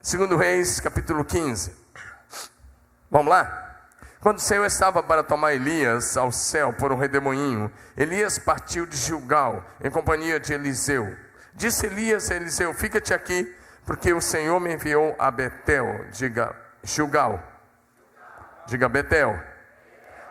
2 Reis, capítulo 15. Vamos lá? Quando o Senhor estava para tomar Elias ao céu por um redemoinho, Elias partiu de Gilgal, em companhia de Eliseu. Disse Elias a Eliseu: fica-te aqui, porque o Senhor me enviou a Betel. Diga Gilgal. Diga Betel.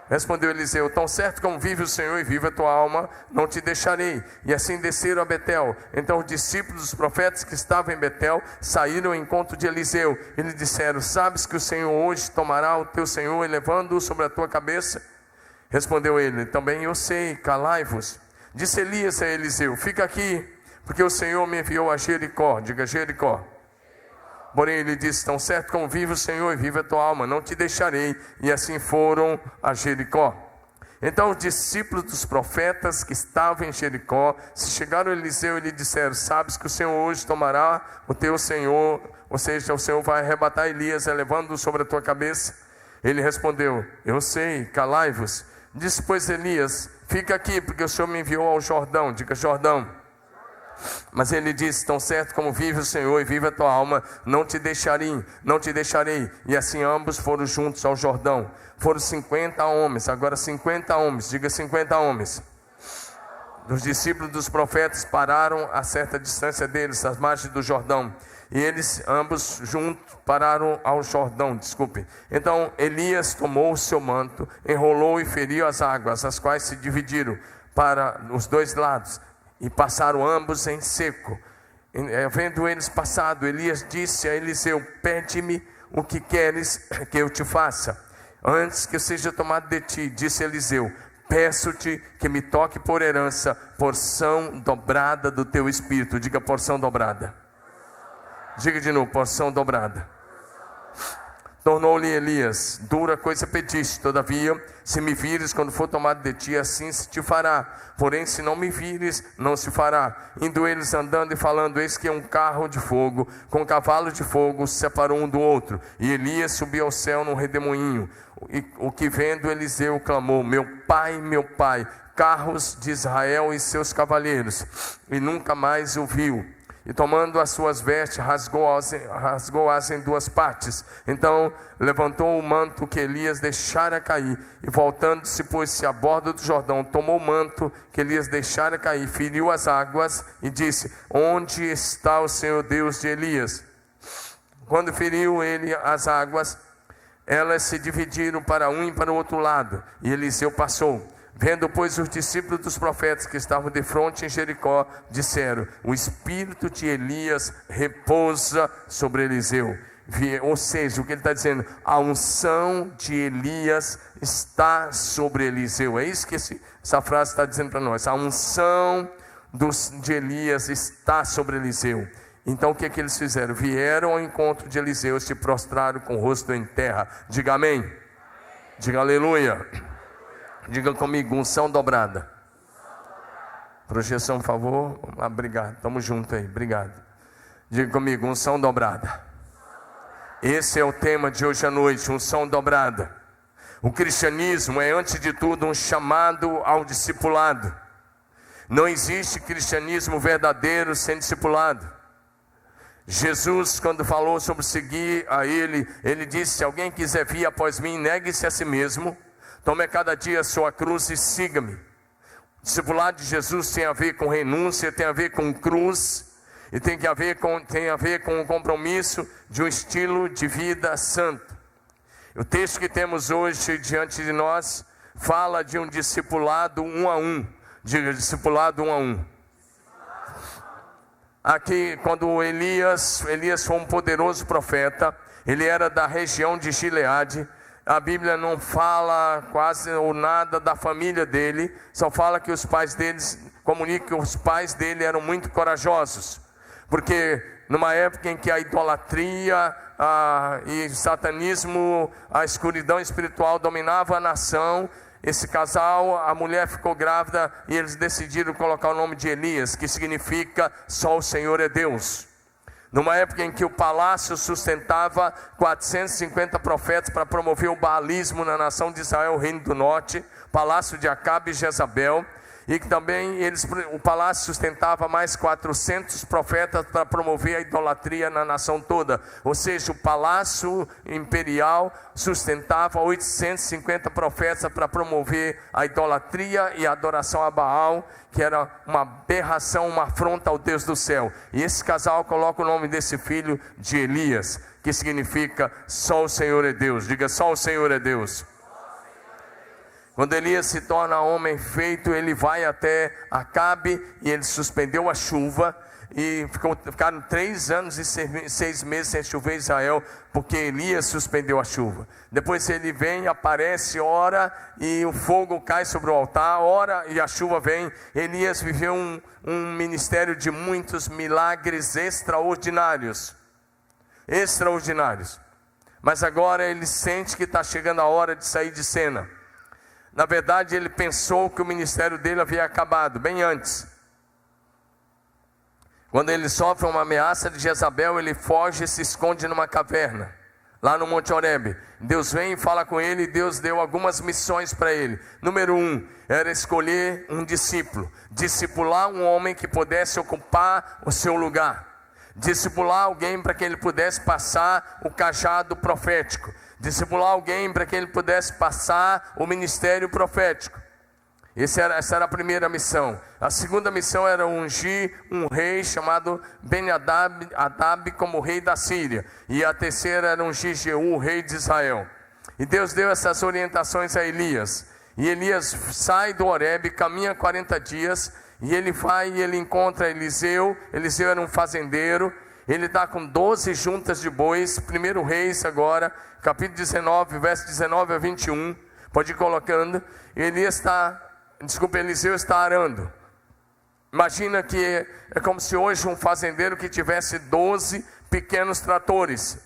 Respondeu Eliseu: tão certo como vive o Senhor e vive a tua alma, não te deixarei. E assim desceram a Betel. Então os discípulos dos profetas que estavam em Betel saíram ao encontro de Eliseu e lhe disseram: sabes que o Senhor hoje tomará o teu Senhor, elevando-o sobre a tua cabeça? Respondeu ele: também eu sei, calai-vos. Disse Elias a Eliseu: fica aqui, porque o Senhor me enviou a Jericó. Diga Jericó. Porém ele disse: tão certo como vive o Senhor e vive a tua alma, não te deixarei. E assim foram a Jericó. Então os discípulos dos profetas que estavam em Jericó se chegaram a Eliseu e lhe disseram: sabes que o Senhor hoje tomará o teu Senhor, ou seja, o Senhor vai arrebatar Elias, elevando-o sobre a tua cabeça? Ele respondeu: eu sei, calai-vos. Disse pois Elias: fica aqui, porque o Senhor me enviou ao Jordão. Diga Jordão. Mas ele disse: tão certo como vive o Senhor e vive a tua alma, não te deixarei, não te deixarei. E assim ambos foram juntos ao Jordão. Foram 50 homens, agora 50 homens, diga 50 homens. Os discípulos dos profetas pararam a certa distância deles, às margens do Jordão. E eles ambos juntos pararam ao Jordão, desculpe. Então Elias tomou o seu manto, enrolou e feriu as águas, as quais se dividiram para os dois lados. E passaram ambos em seco. Vendo eles passado, Elias disse a Eliseu: pede-me o que queres que eu te faça, antes que eu seja tomado de ti. Disse Eliseu: peço-te que me toque por herança porção dobrada do teu espírito. Diga porção dobrada. Diga de novo: porção dobrada. Tornou-lhe Elias: dura coisa pediste, todavia, se me vires quando for tomado de ti, assim se te fará. Porém, se não me vires, não se fará. Indo eles andando e falando, eis que um carro de fogo, com um cavalo de fogo, se separou um do outro. E Elias subiu ao céu num redemoinho. E o que vendo Eliseu clamou: meu pai, carros de Israel e seus cavaleiros. E nunca mais o viu. E tomando as suas vestes, rasgou-as em duas partes. Então levantou o manto que Elias deixara cair, e voltando-se, pôs-se à borda do Jordão, tomou o manto que Elias deixara cair, feriu as águas e disse: onde está o Senhor Deus de Elias? Quando feriu ele as águas, elas se dividiram para um e para o outro lado, e Eliseu passou. Vendo, pois, os discípulos dos profetas que estavam de frente em Jericó, disseram: o espírito de Elias repousa sobre Eliseu. Ou seja, o que ele está dizendo: a unção de Elias está sobre Eliseu. É isso que essa frase está dizendo para nós. A unção de Elias está sobre Eliseu. Então o que eles fizeram? Vieram ao encontro de Eliseu, se prostraram com o rosto em terra. Diga amém. Diga aleluia. Diga comigo: unção dobrada. Projeção, por favor. Obrigado, estamos juntos aí, obrigado. Diga comigo: unção dobrada. Esse é o tema de hoje à noite, unção dobrada. O cristianismo é, antes de tudo, um chamado ao discipulado. Não existe cristianismo verdadeiro sem discipulado. Jesus, quando falou sobre seguir a Ele, Ele disse: se alguém quiser vir após mim, negue-se a si mesmo, tome cada dia a sua cruz e siga-me. O discipulado de Jesus tem a ver com renúncia, tem a ver com cruz, e tem a ver com o compromisso de um estilo de vida santo. O texto que temos hoje diante de nós fala de um discipulado um a um. Diga: discipulado um a um. Aqui, quando Elias foi um poderoso profeta, ele era da região de Gileade. A Bíblia não fala quase ou nada da família dele, só fala que os pais deles, comunica que os pais dele eram muito corajosos, porque numa época em que a idolatria e o satanismo, a escuridão espiritual dominava a nação, esse casal, a mulher ficou grávida e eles decidiram colocar o nome de Elias, que significa só o Senhor é Deus. Numa época em que o palácio sustentava 450 profetas para promover o baalismo na nação de Israel, o reino do norte, palácio de Acabe e Jezabel. e que também o palácio sustentava mais 400 profetas para promover a idolatria na nação toda. Ou seja, o palácio imperial sustentava 850 profetas para promover a idolatria e a adoração a Baal, que era uma aberração, uma afronta ao Deus do céu. E esse casal coloca o nome desse filho de Elias, que significa só o Senhor é Deus. Diga, só o Senhor é Deus. Quando Elias se torna homem feito, ele vai até Acabe e ele suspendeu a chuva. E ficaram 3 anos e 6 meses sem chover em Israel, porque Elias suspendeu a chuva. Depois ele vem, aparece, ora, e o fogo cai sobre o altar, ora, e a chuva vem. Elias viveu um ministério de muitos milagres extraordinários. Mas agora ele sente que está chegando a hora de sair de cena. Na verdade, ele pensou que o ministério dele havia acabado, bem antes. Quando ele sofre uma ameaça de Jezabel, ele foge e se esconde numa caverna, lá no Monte Horebe. Deus vem e fala com ele, e Deus deu algumas missões para ele. Número 1, era escolher um discípulo, discipular um homem que pudesse ocupar o seu lugar, discipular alguém para que ele pudesse passar o cajado profético, discipular alguém para que ele pudesse passar o ministério profético. Essa era a primeira missão. A segunda missão era ungir um rei chamado Ben-Hadad como rei da Síria. E a terceira era ungir Jeú, rei de Israel. E Deus deu essas orientações a Elias. E Elias sai do Horebe, caminha 40 dias, e ele vai e ele encontra Eliseu. Eliseu era um fazendeiro. Ele está com 12 juntas de bois. 1 Reis agora, capítulo 19, verso 19 a 21. Pode ir colocando. Eliseu está arando. Imagina que é como se hoje um fazendeiro que tivesse 12 pequenos tratores.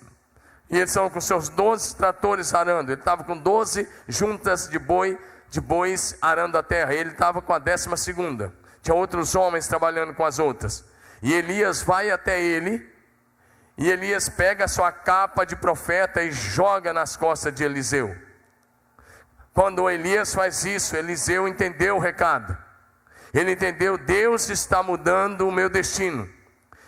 E eles estão com seus 12 tratores arando. Ele estava com 12 juntas de bois arando a terra. Ele estava com a 12ª. Tinha outros homens trabalhando com as outras. E Elias vai até ele. E Elias pega a sua capa de profeta e joga nas costas de Eliseu. Quando Elias faz isso, Eliseu entendeu o recado. Ele entendeu, Deus está mudando o meu destino.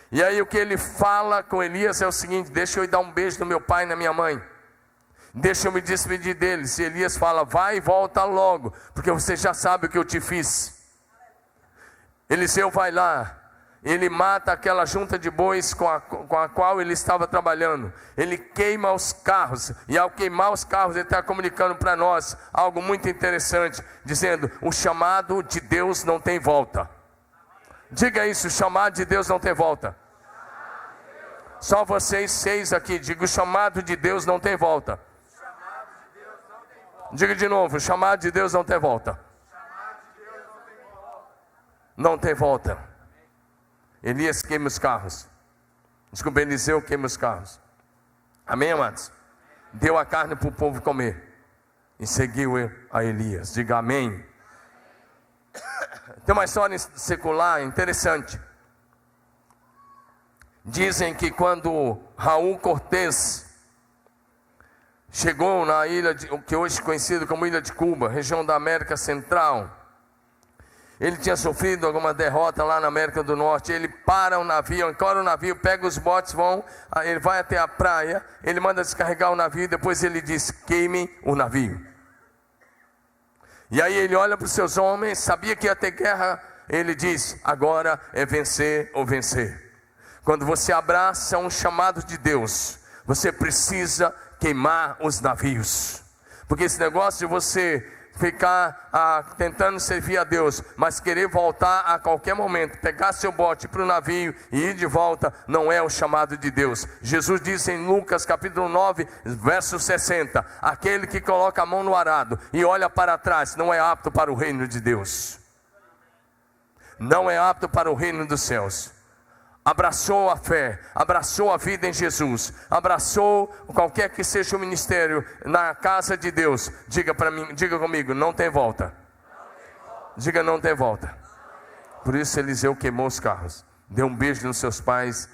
E aí o que ele fala com Elias é o seguinte: deixa eu ir dar um beijo no meu pai e na minha mãe. Deixa eu me despedir deles. E Elias fala, vai e volta logo, porque você já sabe o que eu te fiz. Eliseu vai lá. Ele mata aquela junta de bois com a qual ele estava trabalhando. Ele queima os carros. E ao queimar os carros, ele está comunicando para nós algo muito interessante, dizendo, o chamado de Deus não tem volta. Diga isso, o chamado de Deus não tem volta. Só vocês 6 aqui, diga, o chamado de Deus não tem volta. Diga de novo, o chamado de Deus não tem volta. Não tem volta. Elias queima os carros. Desculpa, Eliseu queima os carros. Amém, amados? Deu a carne para o povo comer. E seguiu a Elias. Diga amém. Tem uma história secular interessante. Dizem que quando Raul Cortés chegou na ilha, que hoje é conhecido como Ilha de Cuba, região da América Central, ele tinha sofrido alguma derrota lá na América do Norte. Ele para o navio, ancora o navio, pega os botes, ele vai até a praia, ele manda descarregar o navio, depois ele diz, queimem o navio. E aí ele olha para os seus homens, sabia que ia ter guerra, ele diz, agora é vencer ou vencer. Quando você abraça um chamado de Deus, você precisa queimar os navios. Porque esse negócio de você ficar tentando servir a Deus, mas querer voltar a qualquer momento, pegar seu bote para o navio e ir de volta, não é o chamado de Deus. Jesus disse em Lucas capítulo 9, verso 60, aquele que coloca a mão no arado e olha para trás, não é apto para o reino de Deus. Não é apto para o reino dos céus. Abraçou a fé, abraçou a vida em Jesus, abraçou qualquer que seja o ministério na casa de Deus. Diga para mim, diga comigo, não tem volta. Diga, não tem volta. Por isso Eliseu queimou os carros, deu um beijo nos seus pais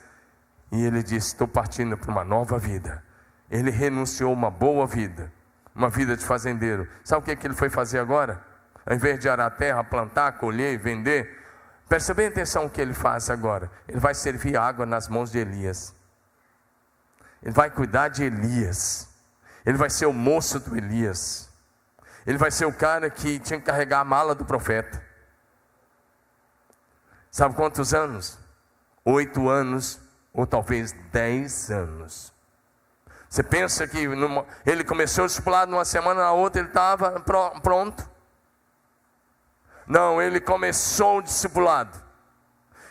e ele disse, estou partindo para uma nova vida. Ele renunciou a uma boa vida, uma vida de fazendeiro. Sabe o que ele foi fazer agora? ao invés de arar a terra, plantar, colher e vender. Presta bem atenção no que ele faz agora. Ele vai servir água nas mãos de Elias. Ele vai cuidar de Elias. Ele vai ser o moço do Elias. Ele vai ser o cara que tinha que carregar a mala do profeta. Sabe quantos anos? 8 anos, ou talvez 10 anos. Você pensa que ele começou o discipulado numa semana, na outra ele estava pronto? Não, ele começou o discipulado.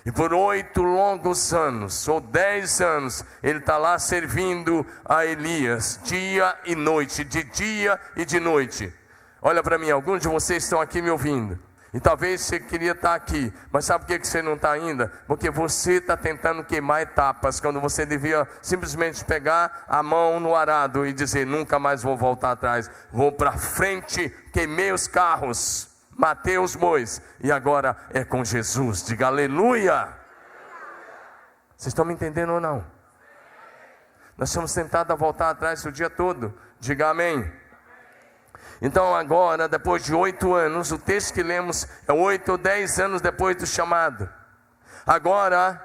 E por 8 longos anos, ou 10 anos, ele está lá servindo a Elias, dia e noite, de dia e de noite. Olha para mim, alguns de vocês estão aqui me ouvindo. E talvez você queria estar aqui, mas sabe por que você não está ainda? Porque você está tentando queimar etapas, quando você devia simplesmente pegar a mão no arado e dizer: nunca mais vou voltar atrás, vou para frente, queimei os carros, matei os bois, e agora é com Jesus. Diga aleluia. Vocês estão me entendendo ou não? Nós somos tentados a voltar atrás o dia todo. Diga amém. Então agora, depois de 8 anos, o texto que lemos é 8 ou 10 anos depois do chamado. Agora,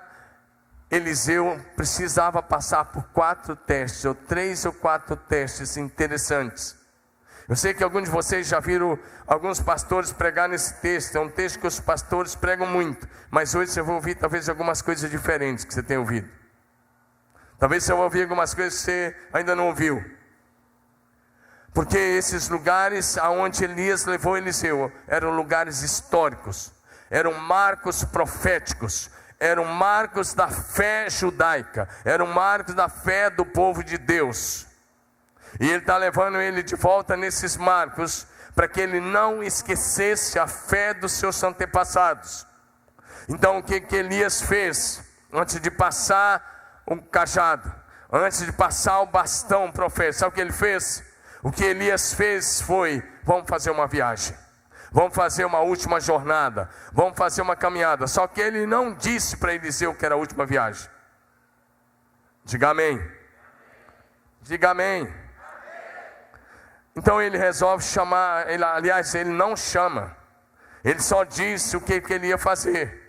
Eliseu precisava passar por 4 testes, ou 3 ou 4 testes interessantes. Eu sei que alguns de vocês já viram alguns pastores pregar nesse texto. É um texto que os pastores pregam muito, mas hoje você vai ouvir talvez algumas coisas diferentes que você tem ouvido. Talvez você vai ouvir algumas coisas que você ainda não ouviu. Porque esses lugares aonde Elias levou Eliseu eram lugares históricos, eram marcos proféticos, eram marcos da fé judaica, eram marcos da fé do povo de Deus. E ele está levando ele de volta nesses marcos, para que ele não esquecesse a fé dos seus antepassados. Então o que Elias fez, antes de passar o cajado, antes de passar o bastão profético, sabe o que ele fez? O que Elias fez foi: vamos fazer uma viagem, vamos fazer uma última jornada, vamos fazer uma caminhada. Só que ele não disse para Eliseu que era a última viagem. Diga amém. Diga amém. Então ele resolve chamar, ele não chama, ele só disse o que ele ia fazer.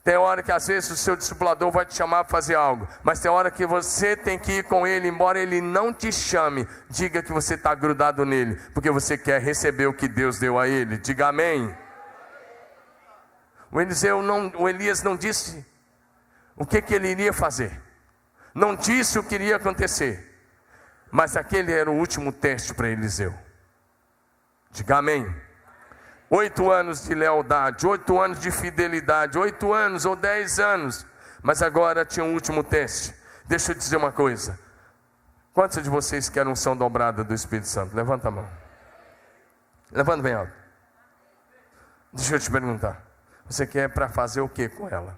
Tem hora que às vezes o seu discipulador vai te chamar para fazer algo, mas tem hora que você tem que ir com ele, embora ele não te chame. Diga que você está grudado nele, porque você quer receber o que Deus deu a ele. Diga amém. O Elias não disse o que ele iria fazer, não disse o que iria acontecer, mas aquele era o último teste para Eliseu. Diga amém. 8 anos de lealdade, 8 anos de fidelidade, 8 anos ou 10 anos, mas agora tinha um último teste. Deixa eu dizer uma coisa: quantos de vocês querem unção dobrada do Espírito Santo? Levanta a mão. Levanta bem alto. Deixa eu te perguntar, você quer para fazer o que com ela?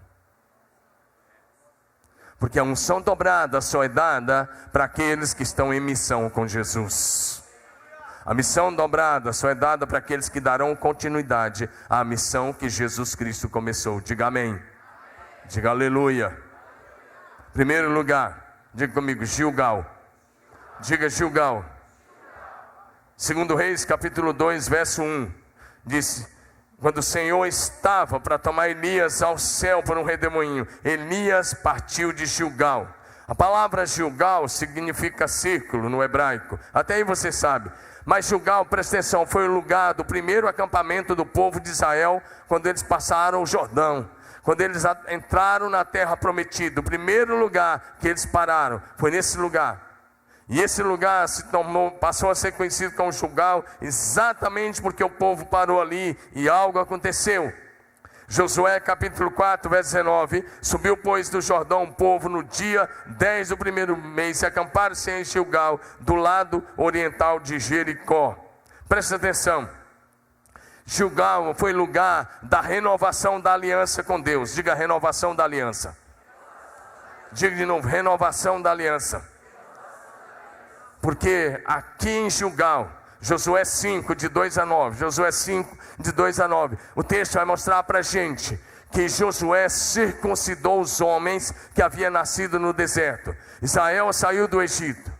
Porque a unção dobrada só é dada para aqueles que estão em missão com Jesus. A missão dobrada só é dada para aqueles que darão continuidade à missão que Jesus Cristo começou. Diga amém. Diga aleluia. Primeiro lugar, diga comigo, Gilgal. Diga Gilgal. 2 Reis, capítulo 2, verso 1. Diz: quando o Senhor estava para tomar Elias ao céu por um redemoinho, Elias partiu de Gilgal. A palavra Gilgal significa círculo no hebraico. Até aí você sabe. Mas Gilgal, presta atenção, foi o lugar do primeiro acampamento do povo de Israel, quando eles passaram o Jordão, quando eles entraram na terra prometida. O primeiro lugar que eles pararam foi nesse lugar. E esse lugar passou a ser conhecido como Gilgal, exatamente porque o povo parou ali e algo aconteceu. Josué capítulo 4, verso 19: subiu pois do Jordão o povo no dia 10 do primeiro mês, e acamparam-se em Gilgal, do lado oriental de Jericó. Presta atenção, Gilgal foi lugar da renovação da aliança com Deus. Diga renovação da aliança. Diga de novo, renovação da aliança. Porque aqui em Gilgal, Josué 5, de 2 a 9, Josué 5, de 2 a 9, o texto vai mostrar para a gente que Josué circuncidou os homens que haviam nascido no deserto. Israel saiu do Egito,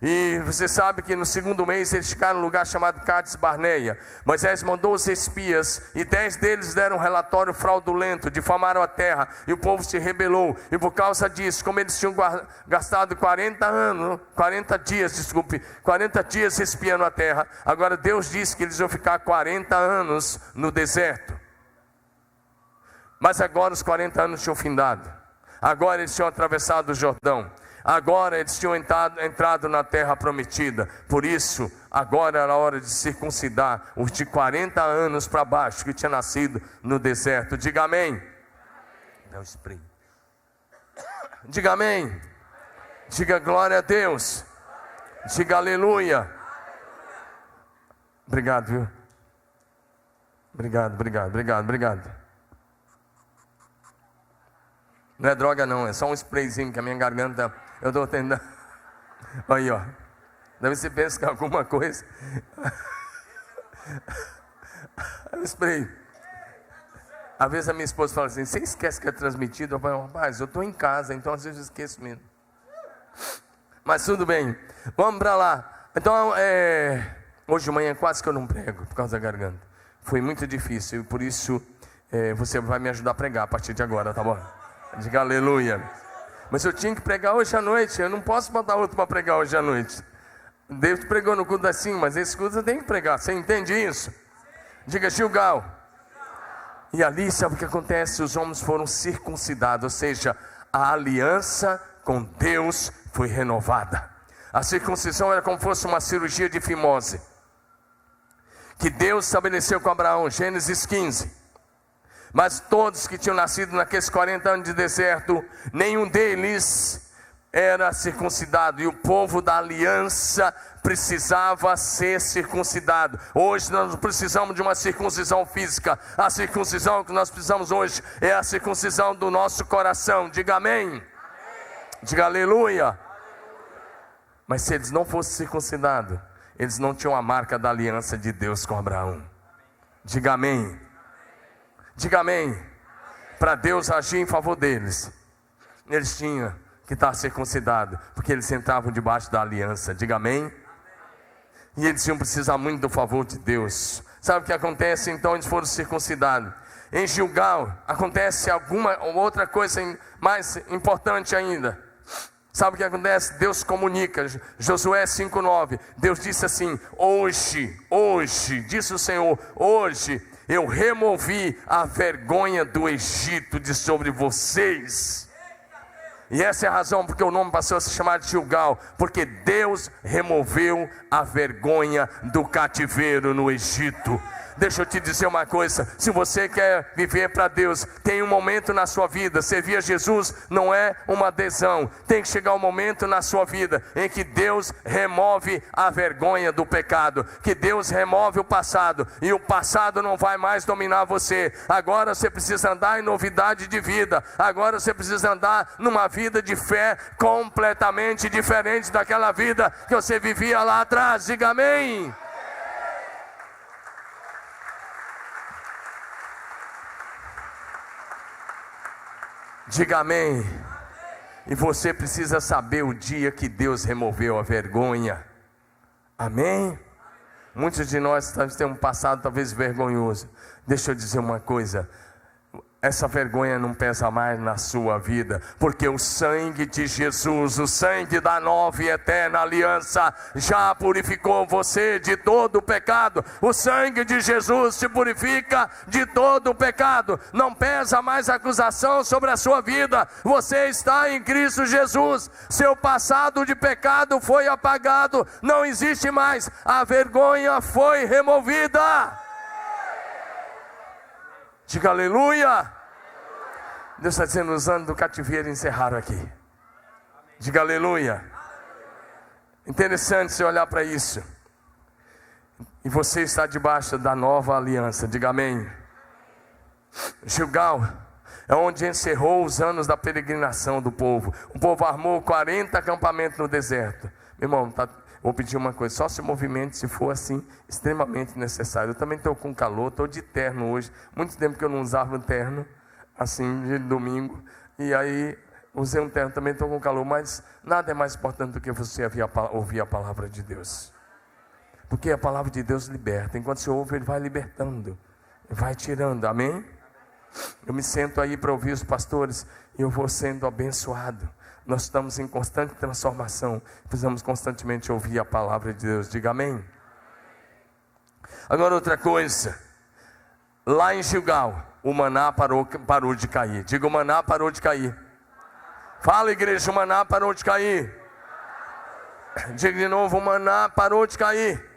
E você sabe que no segundo mês eles chegaram num lugar chamado Cades Barneia. Moisés mandou os espias, e 10 deles deram um relatório fraudulento, difamaram a terra, e o povo se rebelou. E por causa disso, como eles tinham gastado 40 dias espiando a terra, agora Deus disse que eles iam ficar 40 anos no deserto. Mas agora os 40 anos tinham findado. Agora eles tinham atravessado o Jordão. Agora eles tinham entrado na terra prometida. Por isso, agora era a hora de circuncidar os de 40 anos para baixo, que tinha nascido no deserto. Diga amém. Dá um spray. Diga amém. Diga glória a Deus. Diga aleluia. Obrigado, viu? Obrigado. Não é droga não, é só um sprayzinho que a minha garganta, eu estou tentando. Aí ó, deve ser pensa que é alguma coisa. É um spray. Às vezes a minha esposa fala assim, você esquece que é transmitido? Eu falo, rapaz, eu estou em casa, então às vezes eu esqueço mesmo. Mas tudo bem, vamos para lá. Então, hoje de manhã quase que eu não prego, por causa da garganta. Foi muito difícil, e por isso você vai me ajudar a pregar a partir de agora, tá bom? Diga aleluia. Mas eu tinha que pregar hoje à noite. Eu não posso botar outro para pregar hoje à noite. Deus pregou no culto das 5, mas esse culto eu tenho que pregar. Você entende isso? Diga Gilgal. E ali sabe o que acontece? Os homens foram circuncidados. Ou seja, a aliança com Deus foi renovada. A circuncisão era como se fosse uma cirurgia de fimose que Deus estabeleceu com Abraão. Gênesis 15. Mas todos que tinham nascido naqueles 40 anos de deserto, nenhum deles era circuncidado. E o povo da aliança precisava ser circuncidado. Hoje nós não precisamos de uma circuncisão física. A circuncisão que nós precisamos hoje é a circuncisão do nosso coração. Diga amém. Diga aleluia. Mas se eles não fossem circuncidados, eles não tinham a marca da aliança de Deus com Abraão. Diga amém. Diga amém. Para Deus agir em favor deles, eles tinham que estar circuncidados, porque eles entravam debaixo da aliança. Diga amém. E eles iam precisar muito do favor de Deus. Sabe o que acontece então? Eles foram circuncidados. Em Gilgal acontece alguma outra coisa mais importante ainda. Sabe o que acontece? Deus comunica. Josué 5:9. Deus disse assim: hoje, disse o Senhor, hoje eu removi a vergonha do Egito de sobre vocês. E essa é a razão porque o nome passou a se chamar de Gilgal, porque Deus removeu a vergonha do cativeiro no Egito. Deixa eu te dizer uma coisa, se você quer viver para Deus, tem um momento na sua vida, servir a Jesus não é uma adesão, tem que chegar um momento na sua vida, em que Deus remove a vergonha do pecado, que Deus remove o passado, e o passado não vai mais dominar você. Agora você precisa andar em novidade de vida, agora você precisa andar numa vida de fé completamente diferente daquela vida que você vivia lá atrás. Diga amém. Diga amém. E você precisa saber o dia que Deus removeu a vergonha. Amém? Muitos de nós temos um passado talvez vergonhoso. Deixa eu dizer uma coisa. Essa vergonha não pesa mais na sua vida, porque o sangue de Jesus, o sangue da nova e eterna aliança, já purificou você de todo o pecado. O sangue de Jesus te purifica de todo o pecado. Não pesa mais acusação sobre a sua vida. Você está em Cristo Jesus. Seu passado de pecado foi apagado, não existe mais. A vergonha foi removida. Diga aleluia. Deus está dizendo, os anos do cativeiro encerraram aqui. Diga aleluia. Interessante você olhar para isso. E você está debaixo da nova aliança. Diga amém. Gilgal é onde encerrou os anos da peregrinação do povo. O povo armou 40 acampamentos no deserto. Meu irmão, vou pedir uma coisa, só se movimente se for assim, extremamente necessário. Eu também estou com calor, estou de terno hoje. Muito tempo que eu não usava terno, assim, de domingo. E aí, usei um termo, também estou com calor, mas nada é mais importante do que você ouvir a palavra de Deus. Porque a palavra de Deus liberta. Enquanto você ouve, Ele vai libertando, vai tirando, amém? Eu me sento aí para ouvir os pastores e eu vou sendo abençoado. Nós estamos em constante transformação, precisamos constantemente ouvir a palavra de Deus, diga amém? Agora outra coisa, lá em Gilgal, o maná parou de cair. Diga, o maná parou de cair. Fala, igreja, o maná parou de cair. Diga de novo, o maná parou de cair.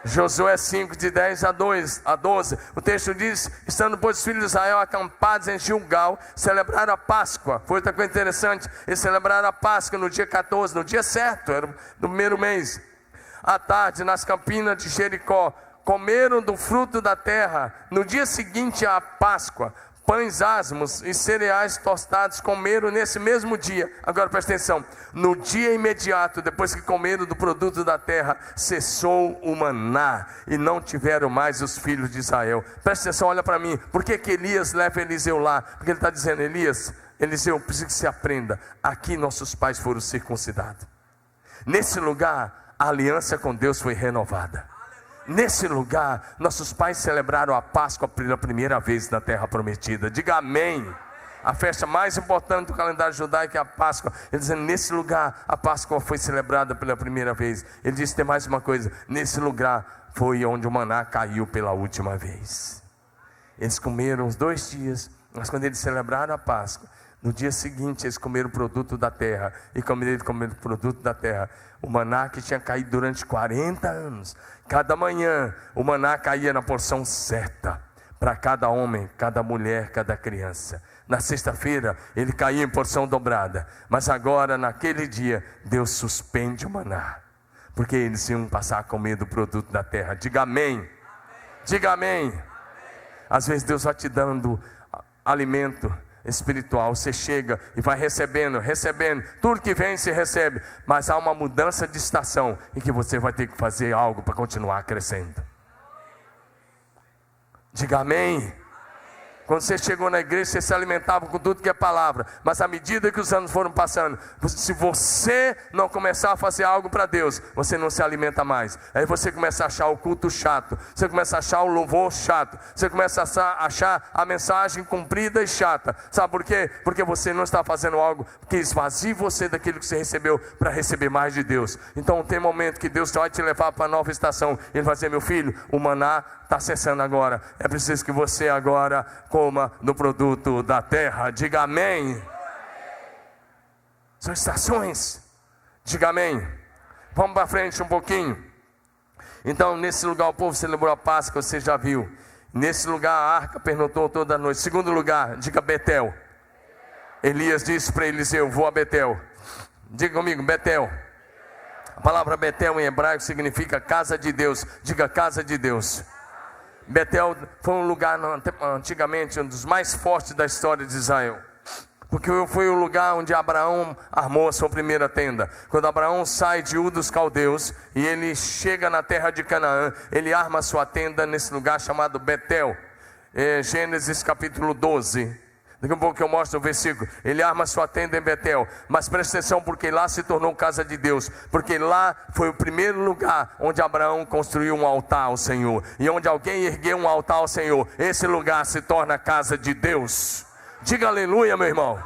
Josué 5, de 10 a 12, o texto diz: estando pois os filhos de Israel acampados em Gilgal, celebraram a Páscoa. Foi outra coisa interessante, eles celebraram a Páscoa no dia 14, no dia certo, era do primeiro mês. À tarde, nas campinas de Jericó, comeram do fruto da terra. No dia seguinte à Páscoa, pães asmos e cereais tostados comeram nesse mesmo dia. Agora presta atenção, no dia imediato, depois que comeram do produto da terra, cessou o maná, e não tiveram mais os filhos de Israel. Presta atenção, olha para mim, por que Elias leva Eliseu lá? Porque ele está dizendo: Eliseu, preciso que você aprenda, aqui nossos pais foram circuncidados, nesse lugar a aliança com Deus foi renovada. Nesse lugar, nossos pais celebraram a Páscoa pela primeira vez na terra prometida. Diga amém. A festa mais importante do calendário judaico é a Páscoa. Ele dizendo: nesse lugar a Páscoa foi celebrada pela primeira vez. Ele disse: tem mais uma coisa, nesse lugar foi onde o maná caiu pela última vez. Eles comeram uns 2 dias, mas quando eles celebraram a Páscoa, no dia seguinte eles comeram o produto da terra. E quando eles comeram o produto da terra, o maná que tinha caído durante 40 anos, cada manhã o maná caía na porção certa, para cada homem, cada mulher, cada criança. Na sexta-feira ele caía em porção dobrada, mas agora naquele dia Deus suspende o maná, porque eles iam passar a comer do produto da terra. Diga amém. Diga amém. Às vezes Deus vai te dando alimento espiritual, você chega e vai recebendo, tudo que vem se recebe, mas há uma mudança de estação em que você vai ter que fazer algo para continuar crescendo. Diga amém. Quando você chegou na igreja, você se alimentava com tudo que é palavra, mas à medida que os anos foram passando, se você não começar a fazer algo para Deus, você não se alimenta mais. Aí você começa a achar o culto chato, você começa a achar o louvor chato, você começa a achar a mensagem comprida e chata. Sabe por quê? Porque você não está fazendo algo que esvazie você daquilo que você recebeu, para receber mais de Deus. Então tem momento que Deus vai te levar para a nova estação. Ele vai dizer: meu filho, o maná está cessando agora, é preciso que você agora coma do produto da terra. Diga amém. São estações. Diga amém. Vamos para frente um pouquinho. Então nesse lugar o povo celebrou a Páscoa, você já viu. Nesse lugar a arca pernotou toda a noite. Segundo lugar, diga Betel. Elias disse para Eliseu: vou a Betel. Diga comigo, Betel. A palavra Betel em hebraico significa casa de Deus. Diga casa de Deus. Betel foi um lugar antigamente um dos mais fortes da história de Israel, porque foi o lugar onde Abraão armou a sua primeira tenda. Quando Abraão sai de Ur dos Caldeus e ele chega na terra de Canaã, ele arma a sua tenda nesse lugar chamado Betel. Gênesis capítulo 12. Daqui a pouco eu mostro o versículo. Ele arma sua tenda em Betel. Mas presta atenção, porque lá se tornou casa de Deus. Porque lá foi o primeiro lugar onde Abraão construiu um altar ao Senhor. E onde alguém ergueu um altar ao Senhor, esse lugar se torna casa de Deus. Diga aleluia, meu irmão.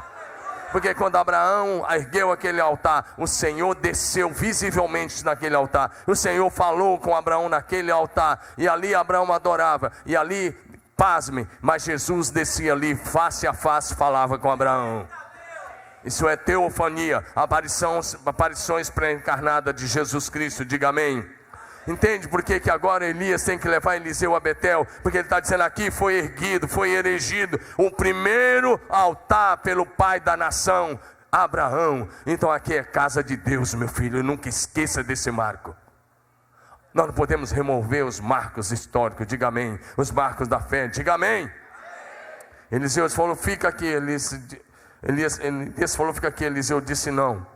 Porque quando Abraão ergueu aquele altar, o Senhor desceu visivelmente naquele altar. O Senhor falou com Abraão naquele altar. E ali Abraão adorava. E ali, pasme, mas Jesus descia ali face a face, falava com Abraão. Isso é teofania, aparições pré-encarnadas de Jesus Cristo. Diga amém. Entende por que agora Elias tem que levar Eliseu a Betel? Porque ele está dizendo: aqui foi erguido, foi erigido o primeiro altar pelo pai da nação, Abraão. Então aqui é casa de Deus, meu filho. Nunca esqueça desse marco. Nós não podemos remover os marcos históricos. Diga amém. Os marcos da fé. Diga amém. Eliseu falou: fica aqui. Elias falou: fica aqui. Eliseu disse não.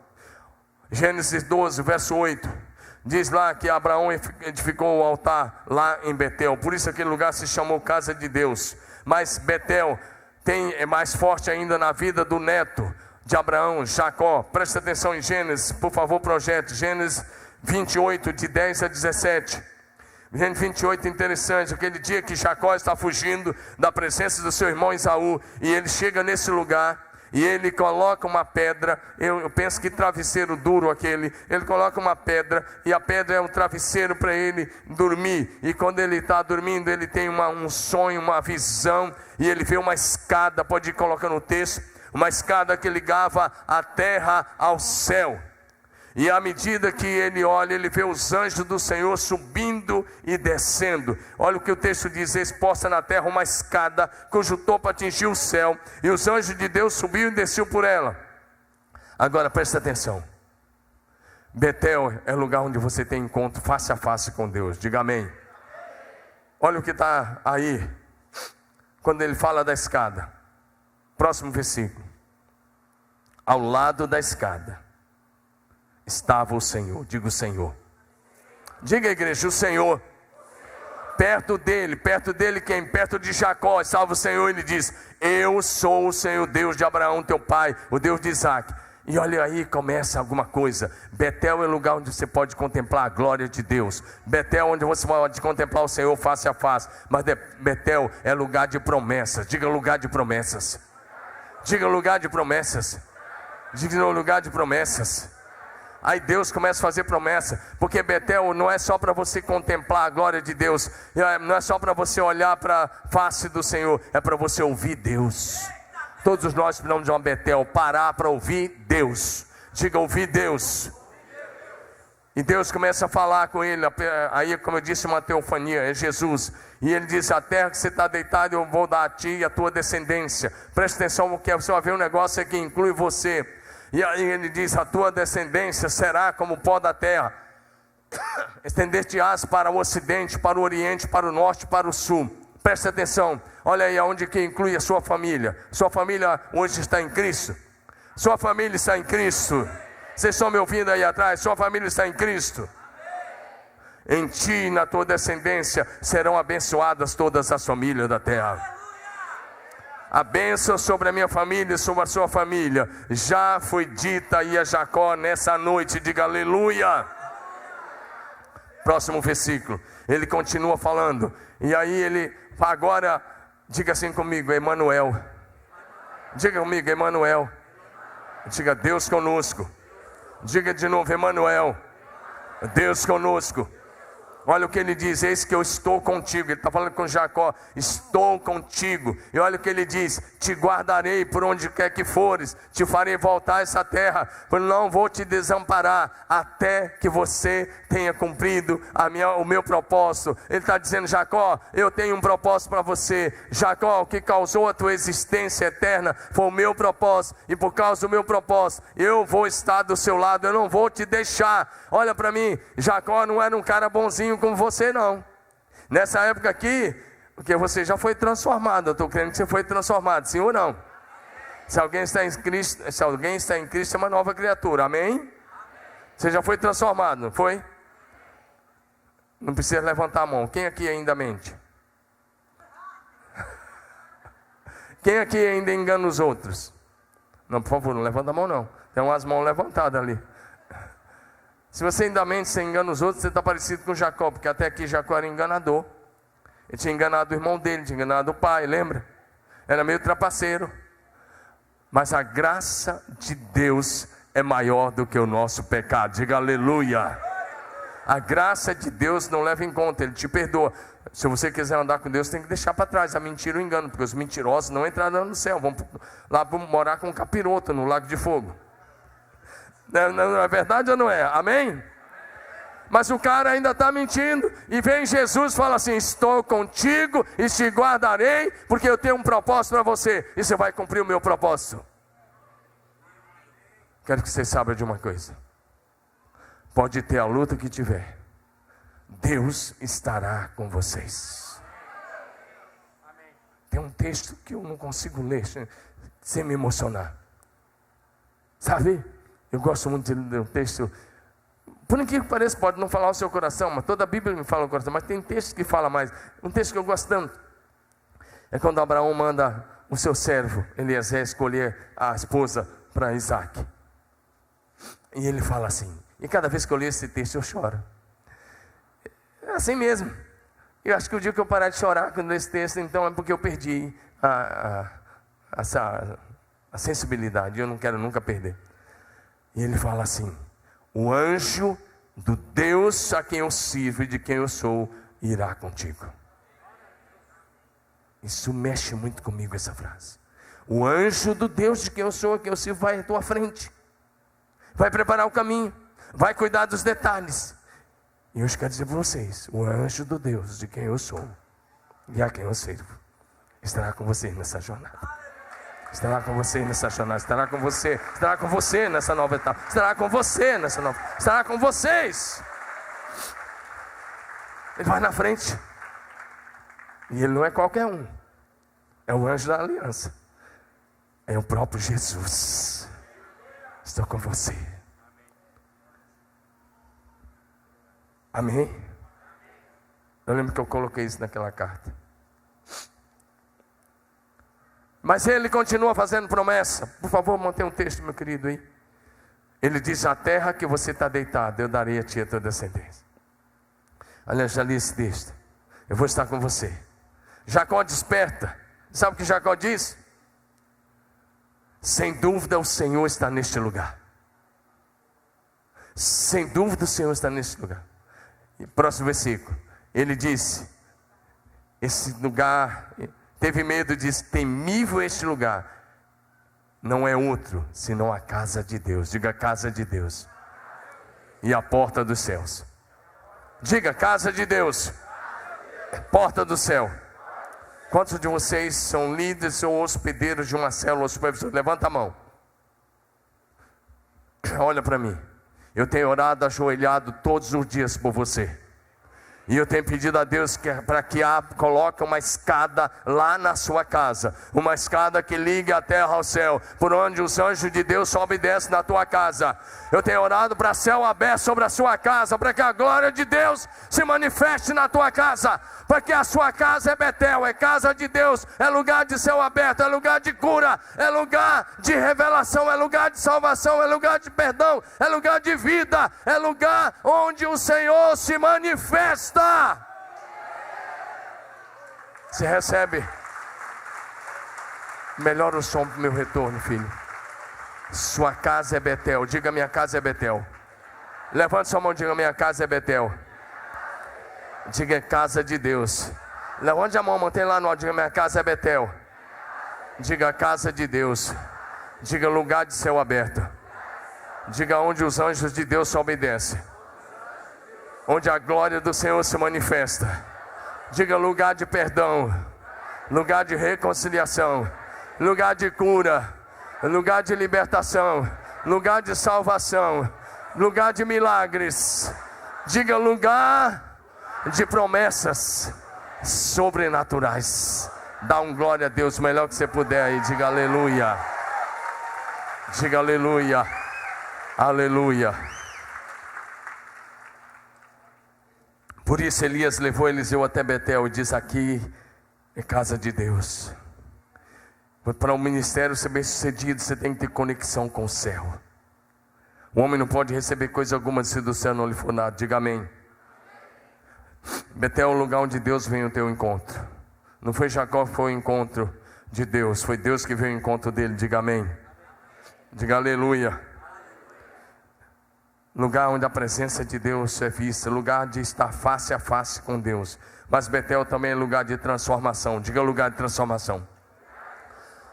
Gênesis 12, verso 8. Diz lá que Abraão edificou o altar lá em Betel. Por isso aquele lugar se chamou casa de Deus. Mas Betel é mais forte ainda na vida do neto de Abraão, Jacó. Presta atenção em Gênesis, por favor, projeto. Gênesis 28, de 10 a 17. Gênesis 28, interessante. Aquele dia que Jacó está fugindo da presença do seu irmão Esaú, e ele chega nesse lugar, e ele coloca uma pedra. Eu penso que travesseiro duro aquele. Ele coloca uma pedra, e a pedra é um travesseiro para ele dormir. E quando ele está dormindo, ele tem um sonho, uma visão, e ele vê uma escada. Pode ir colocando o texto. Uma escada que ligava a terra ao céu. E à medida que ele olha, ele vê os anjos do Senhor subindo e descendo. Olha o que o texto diz: exposta na terra uma escada, cujo topo atingiu o céu, e os anjos de Deus subiam e desciam por ela. Agora presta atenção. Betel é o lugar onde você tem encontro face a face com Deus. Diga amém. Olha o que está aí, quando ele fala da escada. Próximo versículo. Ao lado da escada estava o Senhor. Diga o Senhor. Diga, igreja, o Senhor. Perto dele quem? Perto de Jacó estava o Senhor. Ele diz: eu sou o Senhor, Deus de Abraão teu pai, o Deus de Isaac. E olha aí, começa alguma coisa. Betel é o lugar onde você pode contemplar a glória de Deus. Betel é onde você pode contemplar o Senhor face a face. Mas Betel é lugar de promessas. Diga lugar de promessas. Diga lugar de promessas. Diga lugar de promessas. Aí Deus começa a fazer promessa. Porque Betel não é só para você contemplar a glória de Deus. Não é só para você olhar para a face do Senhor. É para você ouvir Deus. Todos nós precisamos de uma Betel. Parar para ouvir Deus. Diga ouvir Deus. E Deus começa a falar com ele. Aí, como eu disse, uma teofania, é Jesus. E ele diz: a terra que você está deitado eu vou dar a ti e a tua descendência. Presta atenção, porque você vai ver um negócio que inclui você. E aí ele diz: a tua descendência será como o pó da terra. Estender-te-ás para o ocidente, para o oriente, para o norte, para o sul. Presta atenção, olha aí aonde que inclui a sua família. Sua família hoje está em Cristo. Sua família está em Cristo. Vocês estão me ouvindo aí atrás? Sua família está em Cristo. Em ti e na tua descendência serão abençoadas todas as famílias da terra. A bênção sobre a minha família e sobre a sua família já foi dita aí a Jacó nessa noite. Diga aleluia. Próximo versículo. Ele continua falando. E aí ele, agora, diga assim comigo: Emanuel. Diga comigo: Emanuel. Diga Deus conosco. Diga de novo: Emanuel. Deus conosco. Olha o que ele diz: eis que eu estou contigo. Ele está falando com Jacó: estou contigo. E olha o que ele diz: te guardarei por onde quer que fores, te farei voltar a essa terra, pois não vou te desamparar até que você tenha cumprido o meu propósito. Ele está dizendo: Jacó, eu tenho um propósito para você. Jacó, o que causou a tua existência eterna foi o meu propósito, e por causa do meu propósito eu vou estar do seu lado, eu não vou te deixar. Olha para mim, Jacó não era um cara bonzinho como você não. Nessa época aqui, porque você já foi transformado. Eu estou crendo que você foi transformado, sim ou não? Se alguém está em Cristo, é uma nova criatura, amém? Você já foi transformado, não foi? Não precisa levantar a mão. Quem aqui ainda mente? Quem aqui ainda engana os outros? Não, por favor, não levanta a mão não. Tem umas mãos levantadas ali. Se você ainda mente, você engana os outros, você está parecido com Jacó, porque até aqui Jacó era enganador. Ele tinha enganado o irmão dele, tinha enganado o pai, lembra? Era meio trapaceiro. Mas a graça de Deus é maior do que o nosso pecado. Diga aleluia. A graça de Deus não leva em conta, Ele te perdoa. Se você quiser andar com Deus, tem que deixar para trás a mentira e o engano, porque os mentirosos não entrarão no céu, vão lá morar com um capiroto no lago de fogo. Não é verdade ou não é? Amém? Mas o cara ainda está mentindo. E vem Jesus e fala assim: estou contigo e te guardarei, porque eu tenho um propósito para você, e você vai cumprir o meu propósito. Quero que você saiba de uma coisa: pode ter a luta que tiver, Deus estará com vocês. Tem um texto que eu não consigo ler sem me emocionar. Sabe? Eu gosto muito de ler um texto. Por incrível que pareça, pode não falar o seu coração, mas toda a Bíblia me fala o coração. Mas tem textos que fala mais. Um texto que eu gosto tanto é quando Abraão manda o seu servo Eliezer escolher a esposa para Isaac. E ele fala assim, e cada vez que eu leio esse texto eu choro. É assim mesmo. Eu acho que o dia que eu parar de chorar quando leio esse texto, então é porque eu perdi a sensibilidade. Eu não quero nunca perder. E ele fala assim, o anjo do Deus a quem eu sirvo e de quem eu sou, irá contigo. Isso mexe muito comigo, essa frase. O anjo do Deus de quem eu sou, a quem eu sirvo, vai à tua frente, vai preparar o caminho, vai cuidar dos detalhes. E eu quero dizer para vocês, o anjo do Deus de quem eu sou e a quem eu sirvo, estará com você nessa jornada. Estará com você nessa jornada, estará com você nessa nova etapa, estará com você nessa nova, estará com vocês. Ele vai na frente. E ele não é qualquer um. É o anjo da aliança. É o próprio Jesus. Estou com você. Amém? Eu lembro que eu coloquei isso naquela carta. Mas ele continua fazendo promessa. Por favor, mantenha um texto, meu querido, aí. Ele diz, a terra que você está deitado, eu darei a ti a tua descendência. Aliás, já li esse texto. Eu vou estar com você. Jacó desperta. Sabe o que Jacó diz? Sem dúvida o Senhor está neste lugar. Sem dúvida o Senhor está neste lugar. E próximo versículo. Ele disse, esse lugar, teve medo, diz, temível este lugar. Não é outro, senão a casa de Deus. Diga, casa de Deus. E a porta dos céus. Diga, casa de Deus. Porta do céu. Quantos de vocês são líderes ou hospedeiros de uma célula ou supervisor? Levanta a mão. Olha para mim. Eu tenho orado ajoelhado todos os dias por você. E eu tenho pedido a Deus para que coloque uma escada lá na sua casa. Uma escada que ligue a terra ao céu. Por onde os anjos de Deus sobem e descem na tua casa. Eu tenho orado para céu aberto sobre a sua casa. Para que a glória de Deus se manifeste na tua casa. Porque a sua casa é Betel, é casa de Deus. É lugar de céu aberto, é lugar de cura. É lugar de revelação, é lugar de salvação. É lugar de perdão, é lugar de vida. É lugar onde o Senhor se manifesta. Você recebe? Melhora o som para o meu retorno, filho. Sua casa é Betel. Diga, minha casa é Betel. Levante sua mão e diga, minha casa é Betel. Diga, casa de Deus. Levante a mão, mantém lá no alto. Diga, minha casa é Betel. Diga, casa de Deus. Diga, lugar de céu aberto. Diga, onde os anjos de Deus sobem e descem. Onde a glória do Senhor se manifesta. Diga, lugar de perdão, lugar de reconciliação, lugar de cura, lugar de libertação, lugar de salvação, lugar de milagres. Diga, lugar de promessas sobrenaturais. Dá um glória a Deus, melhor que você puder aí. Diga aleluia. Diga aleluia. Aleluia. Por isso Elias levou Eliseu até Betel e diz, aqui é casa de Deus. Para o ministério ser bem sucedido, você tem que ter conexão com o céu. O homem não pode receber coisa alguma se do céu não lhe for nada. Diga amém. Betel é o lugar onde Deus vem ao teu encontro. Não foi Jacó que foi o encontro de Deus, foi Deus que veio ao encontro dele. Diga amém. Diga aleluia. Lugar onde a presença de Deus é vista, lugar de estar face a face com Deus. Mas Betel também é lugar de transformação. Diga, lugar de transformação.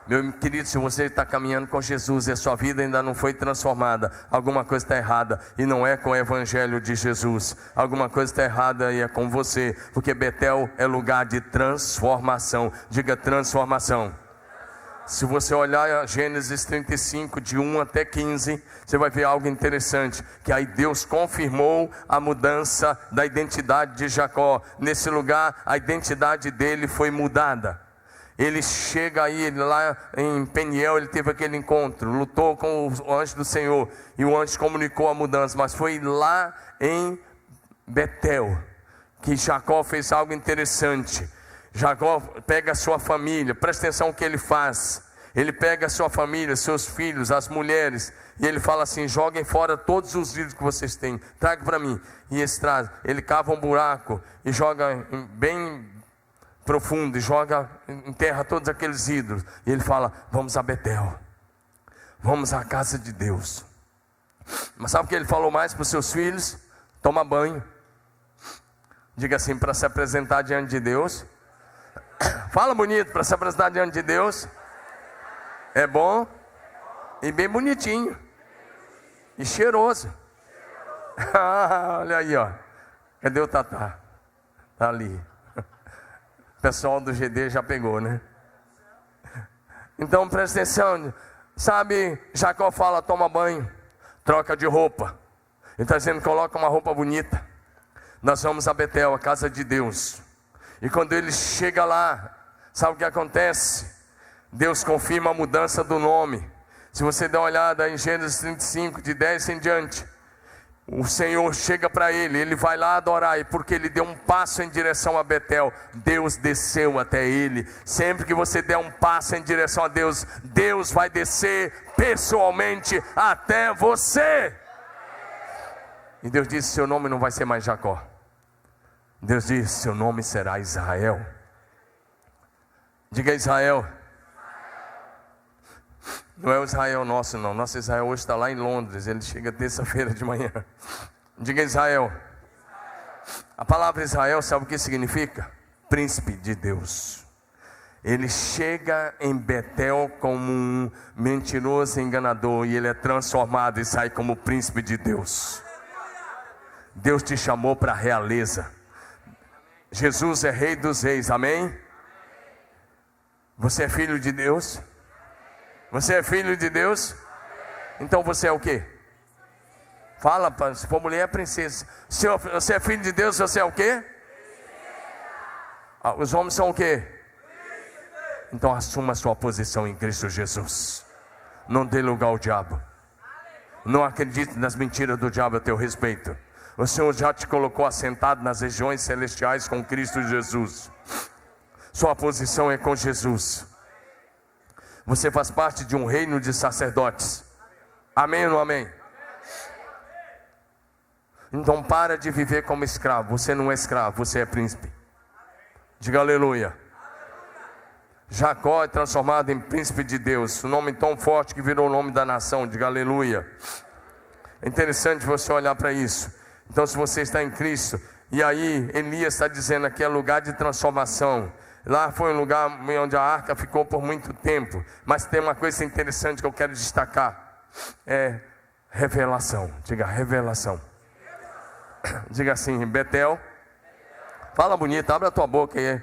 Meu querido, se você está caminhando com Jesus e a sua vida ainda não foi transformada, alguma coisa está errada. E não é com o evangelho de Jesus. Alguma coisa está errada e é com você. Porque Betel é lugar de transformação. Diga, transformação. Se você olhar Gênesis 35, de 1 até 15, você vai ver algo interessante, que aí Deus confirmou a mudança da identidade de Jacó. Nesse lugar, a identidade dele foi mudada. Ele chega aí, lá em Peniel, ele teve aquele encontro, lutou com o anjo do Senhor, e o anjo comunicou a mudança, mas foi lá em Betel, que Jacó fez algo interessante. Jacó pega a sua família, presta atenção no que ele faz. Ele pega a sua família, seus filhos, as mulheres, e ele fala assim: joguem fora todos os ídolos que vocês têm, traga para mim. E eles trazem. Ele cava um buraco e joga bem profundo, e joga, enterra todos aqueles ídolos. E ele fala: vamos a Betel, vamos à casa de Deus. Mas sabe o que ele falou mais para os seus filhos? Toma banho. Diga assim: para se apresentar diante de Deus. Fala bonito, para se apresentar diante de Deus é bom e bem bonitinho e cheiroso. Olha aí, ó. Cadê o Tatá? Tá ali. O pessoal do GD já pegou, né? Então presta atenção. Sabe, Jacó fala: toma banho, troca de roupa. Ele está dizendo: coloca uma roupa bonita. Nós vamos a Betel, a casa de Deus. E quando ele chega lá, sabe o que acontece? Deus confirma a mudança do nome. Se você der uma olhada em Gênesis 35, de 10 em diante, o Senhor chega para ele, ele vai lá adorar, e porque ele deu um passo em direção a Betel, Deus desceu até ele. Sempre que você der um passo em direção a Deus, Deus vai descer pessoalmente até você. E Deus disse: seu nome não vai ser mais Jacó. Deus disse: seu nome será Israel. Diga Israel. Não é o Israel nosso não. Nosso Israel hoje está lá em Londres. Ele chega terça-feira de manhã. Diga Israel. A palavra Israel, sabe o que significa? Príncipe de Deus. Ele chega em Betel como um mentiroso enganador, e ele é transformado e sai como príncipe de Deus. Deus te chamou para a realeza. Jesus é Rei dos Reis, amém? Você é filho de Deus? Você é filho de Deus? Então você é o quê? Fala, se for mulher é princesa. Se você é filho de Deus, você é o quê? Os homens são o quê? Então assuma a sua posição em Cristo Jesus. Não dê lugar ao diabo. Não acredite nas mentiras do diabo a teu respeito. O Senhor já te colocou assentado nas regiões celestiais com Cristo Jesus. Sua posição é com Jesus. Você faz parte de um reino de sacerdotes. Amém ou não amém? Então para de viver como escravo. Você não é escravo, você é príncipe. Diga aleluia. Jacó é transformado em príncipe de Deus. Um nome tão forte que virou o nome da nação. Diga aleluia. É interessante você olhar para isso. Então se você está em Cristo, e aí Elias está dizendo que é lugar de transformação. Lá foi um lugar onde a arca ficou por muito tempo. Mas tem uma coisa interessante que eu quero destacar. É revelação. Diga revelação. Diga assim: Betel. Fala bonito, abre a tua boca aí.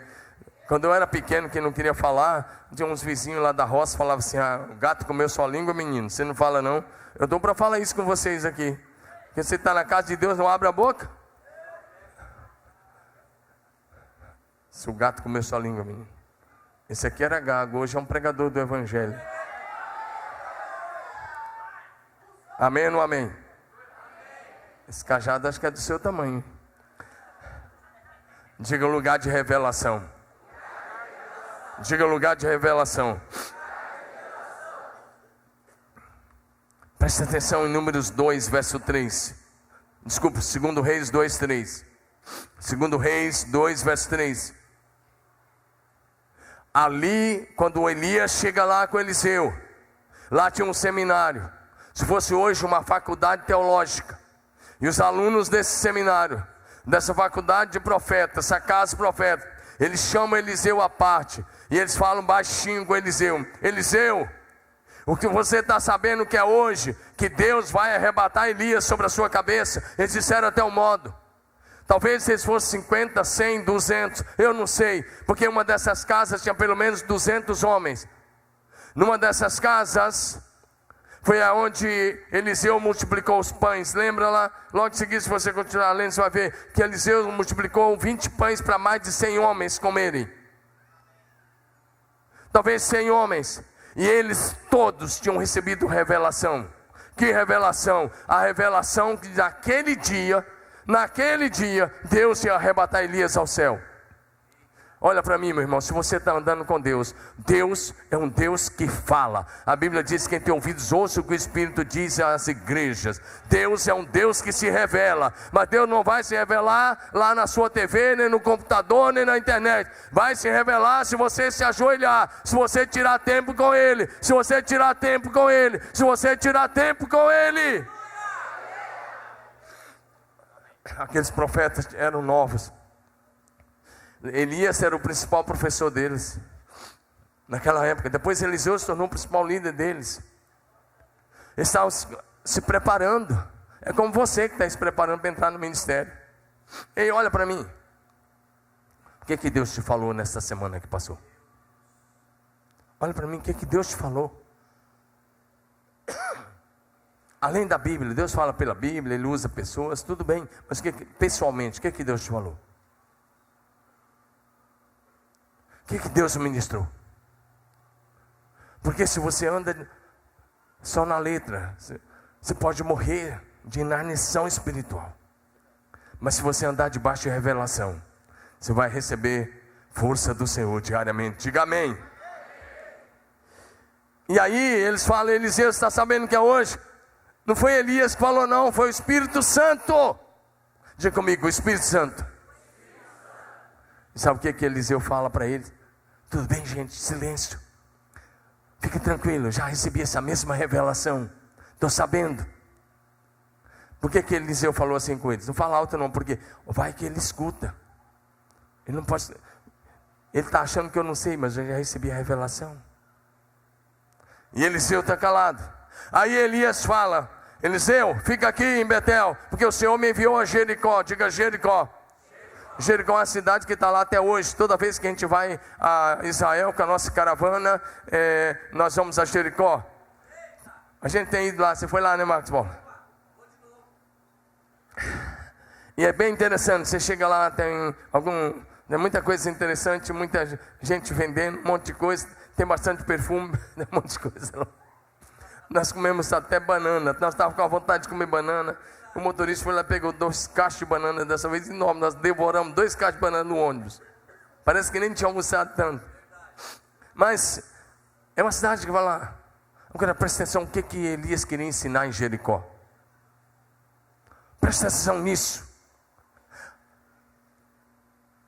Quando eu era pequeno, que não queria falar, tinha uns vizinhos lá da roça, falavam assim: o gato comeu sua língua, menino. Você não fala não? Eu estou para falar isso com vocês aqui. Porque você está na casa de Deus, não abre a boca. Se o gato comeu sua língua, menino. Esse aqui era gago, hoje é um pregador do evangelho. Amém ou não amém? Esse cajado acho que é do seu tamanho. Diga lugar de revelação. Diga lugar de revelação. Presta atenção em Números 2, verso 3. Desculpa, 2 Reis 2, 3. 2 Reis 2, verso 3. Ali, quando Elias chega lá com Eliseu, lá tinha um seminário. Se fosse hoje uma faculdade teológica. E os alunos desse seminário, dessa faculdade de profetas, essa casa de profetas, eles chamam Eliseu à parte. E eles falam baixinho com Eliseu: Eliseu, o que você está sabendo que é hoje? Que Deus vai arrebatar Elias sobre a sua cabeça. Eles disseram até um modo. Talvez eles fossem 50, 100, 200, eu não sei. Porque uma dessas casas tinha pelo menos 200 homens. Numa dessas casas foi aonde Eliseu multiplicou os pães. Lembra lá? Logo em seguida, se você continuar lendo, você vai ver que Eliseu multiplicou 20 pães para mais de 100 homens comerem. Talvez 100 homens. E eles todos tinham recebido revelação. Que revelação? A revelação que naquele dia, Deus ia arrebatar Elias ao céu. Olha para mim, meu irmão, se você está andando com Deus, Deus é um Deus que fala. A Bíblia diz que quem tem ouvidos ouça o que o Espírito diz às igrejas. Deus é um Deus que se revela, mas Deus não vai se revelar lá na sua TV, nem no computador, nem na internet. Vai se revelar se você se ajoelhar, se você tirar tempo com Ele, se você tirar tempo com Ele, se você tirar tempo com Ele. Aqueles profetas eram novos. Elias era o principal professor deles naquela época. Depois Eliseu se tornou o principal líder deles. Eles estavam se preparando. É como você que está se preparando para entrar no ministério. Ei, olha para mim. O que Deus te falou nesta semana que passou? Olha para mim, o que Deus te falou? Além da Bíblia, Deus fala pela Bíblia, Ele usa pessoas, tudo bem. Mas pessoalmente, o que Deus te falou? O que Deus ministrou? Porque se você anda só na letra, você pode morrer de inanição espiritual. Mas se você andar debaixo de revelação, você vai receber força do Senhor diariamente. Diga amém. E aí eles falam, Eliseu, está sabendo que é hoje? Não foi Elias que falou não, foi o Espírito Santo. Diga comigo, o Espírito Santo. E sabe o que Eliseu fala para ele? Tudo bem, gente, silêncio. Fique tranquilo, já recebi essa mesma revelação. Estou sabendo. Por que Eliseu falou assim com eles? Não fala alto não, porque vai que ele escuta. Ele não pode. Ele está achando que eu não sei, mas eu já recebi a revelação. E Eliseu está calado. Aí Elias fala, Eliseu, fica aqui em Betel, porque o Senhor me enviou a Jericó. Diga Jericó. Jericó é uma cidade que está lá até hoje. Toda vez que a gente vai a Israel com a nossa caravana, nós vamos a Jericó. A gente tem ido lá, você foi lá, né, Marcos Bola? E é bem interessante, você chega lá, tem muita coisa interessante, muita gente vendendo, um monte de coisa, tem bastante perfume, um monte de coisa lá. Nós comemos até banana, nós estávamos com a vontade de comer banana. O motorista foi lá e pegou 2 caixas de banana, dessa vez enorme. Nós devoramos 2 caixas de banana no ônibus. Parece que nem tinha almoçado tanto. Mas é uma cidade que vai lá. Agora presta atenção, o que Elias queria ensinar em Jericó. Presta atenção nisso.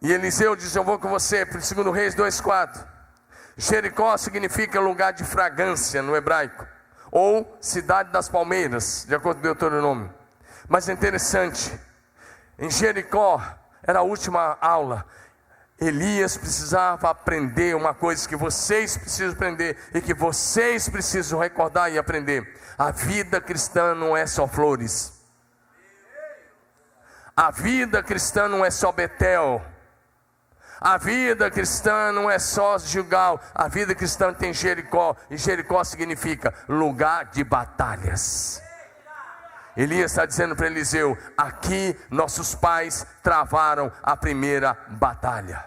E Eliseu diz, eu vou com você, para 2 Reis 2,4. Jericó significa lugar de fragrância no hebraico. Ou cidade das palmeiras, de acordo com Deuteronômio. Mas é interessante, em Jericó, era a última aula. Elias precisava aprender uma coisa que vocês precisam aprender, e que vocês precisam recordar e aprender. A vida cristã não é só flores. A vida cristã não é só Betel. A vida cristã não é só Gilgal. A vida cristã tem Jericó. E Jericó significa lugar de batalhas. Elias está dizendo para Eliseu, aqui nossos pais travaram a primeira batalha.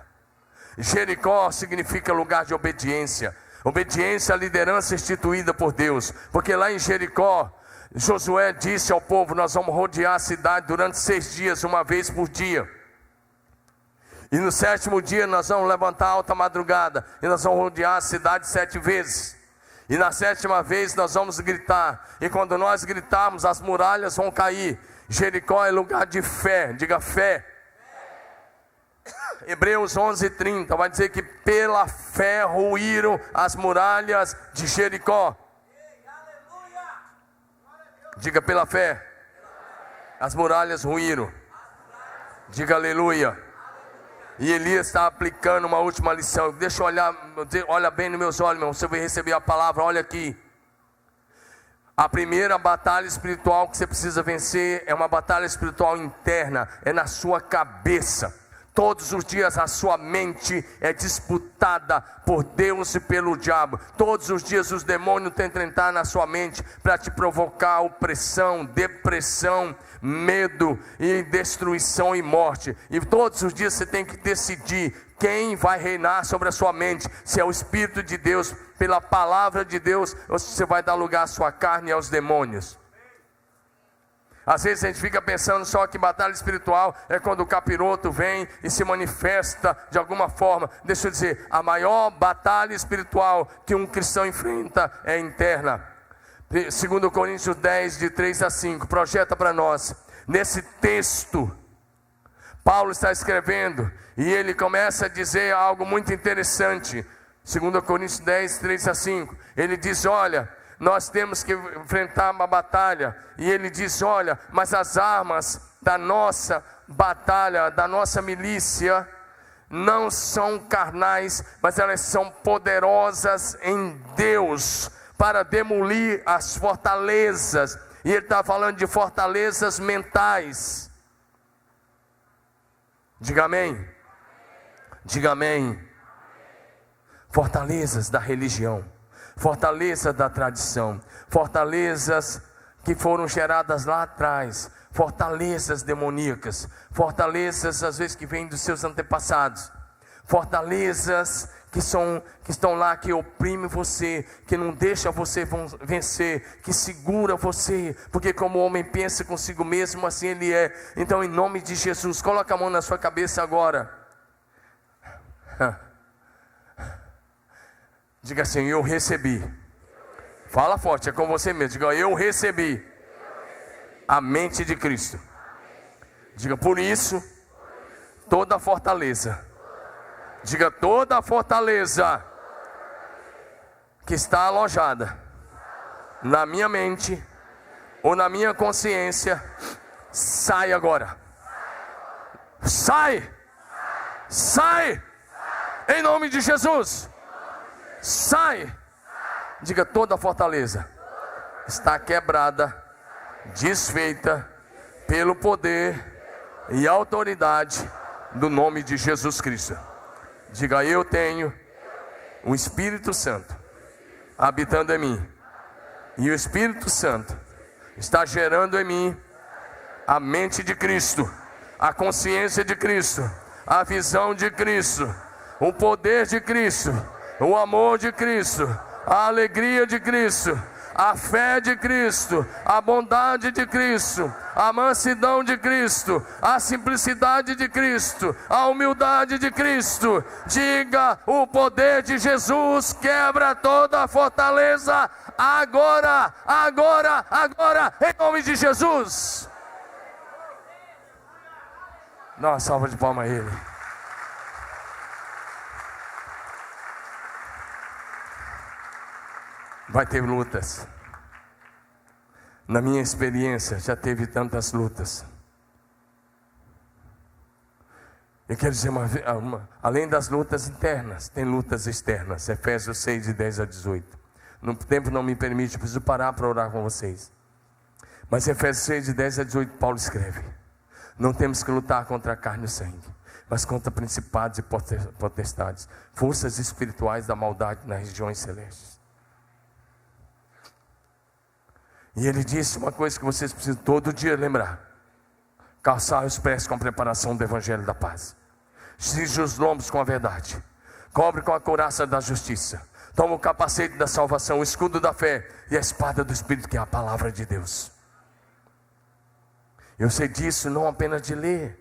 Jericó significa lugar de obediência. Obediência à liderança instituída por Deus. Porque lá em Jericó, Josué disse ao povo, nós vamos rodear a cidade durante 6 dias, uma vez por dia. E no 7º dia nós vamos levantar alta madrugada, e nós vamos rodear a cidade 7 vezes. E na 7ª vez nós vamos gritar. E quando nós gritarmos, as muralhas vão cair. Jericó é lugar de fé. Diga fé. Hebreus 11:30 vai dizer que pela fé ruíram as muralhas de Jericó. Diga pela fé. As muralhas ruíram. Diga aleluia. E Elias está aplicando uma última lição. Deixa eu olhar, olha bem nos meus olhos, meu irmão. Você vai receber a palavra, olha aqui. A primeira batalha espiritual que você precisa vencer é uma batalha espiritual interna. É na sua cabeça. Todos os dias a sua mente é disputada por Deus e pelo diabo. Todos os dias os demônios tentam entrar na sua mente para te provocar opressão, depressão, medo e destruição e morte. E todos os dias você tem que decidir quem vai reinar sobre a sua mente. Se é o Espírito de Deus, pela palavra de Deus, ou se você vai dar lugar à sua carne e aos demônios. Às vezes a gente fica pensando só que batalha espiritual é quando o capiroto vem e se manifesta de alguma forma. Deixa eu dizer, a maior batalha espiritual que um cristão enfrenta é interna. 2 Coríntios 10, de 3 a 5, projeta para nós. Nesse texto, Paulo está escrevendo e ele começa a dizer algo muito interessante. 2 Coríntios 10, 3 a 5, ele diz, olha, nós temos que enfrentar uma batalha. E ele diz, olha, mas as armas da nossa batalha, da nossa milícia, não são carnais, mas elas são poderosas em Deus, para demolir as fortalezas. E ele está falando de fortalezas mentais. Diga amém. Diga amém. Fortalezas da religião, fortaleza da tradição, fortalezas que foram geradas lá atrás, fortalezas demoníacas, fortalezas às vezes que vêm dos seus antepassados, fortalezas que estão lá, que oprimem você, que não deixa você vencer, que segura você, porque como o homem pensa consigo mesmo, assim ele é. Então, em nome de Jesus, coloca a mão na sua cabeça agora. Diga assim, eu recebi. Fala forte, é com você mesmo. Diga, eu recebi a mente de Cristo. Diga, por isso, toda fortaleza. Diga, toda fortaleza que está alojada na minha mente ou na minha consciência, sai agora. Sai! Sai! Em nome de Jesus! Sai! Diga, toda fortaleza está quebrada, desfeita pelo poder e autoridade do nome de Jesus Cristo. Diga, eu tenho o Espírito Santo habitando em mim, e o Espírito Santo está gerando em mim a mente de Cristo, a consciência de Cristo, a visão de Cristo, o poder de Cristo, o amor de Cristo, a alegria de Cristo, a fé de Cristo, a bondade de Cristo, a mansidão de Cristo, a simplicidade de Cristo, a humildade de Cristo. Diga, o poder de Jesus quebra toda a fortaleza, agora, agora, agora, em nome de Jesus. Dá uma salva de palmas a Ele. Vai ter lutas. Na minha experiência, já teve tantas lutas. Eu quero dizer, além das lutas internas, tem lutas externas. Efésios 6, de 10 a 18. No tempo não me permite, eu preciso parar para orar com vocês. Mas Efésios 6, de 10 a 18, Paulo escreve: não temos que lutar contra a carne e o sangue, mas contra principados e potestades, forças espirituais da maldade nas regiões celestes. E ele disse uma coisa que vocês precisam todo dia lembrar: calçar os pés com a preparação do Evangelho da paz, cinge os lombos com a verdade, cobre com a couraça da justiça, toma o capacete da salvação, o escudo da fé e a espada do Espírito, que é a palavra de Deus. Eu sei disso não apenas de ler,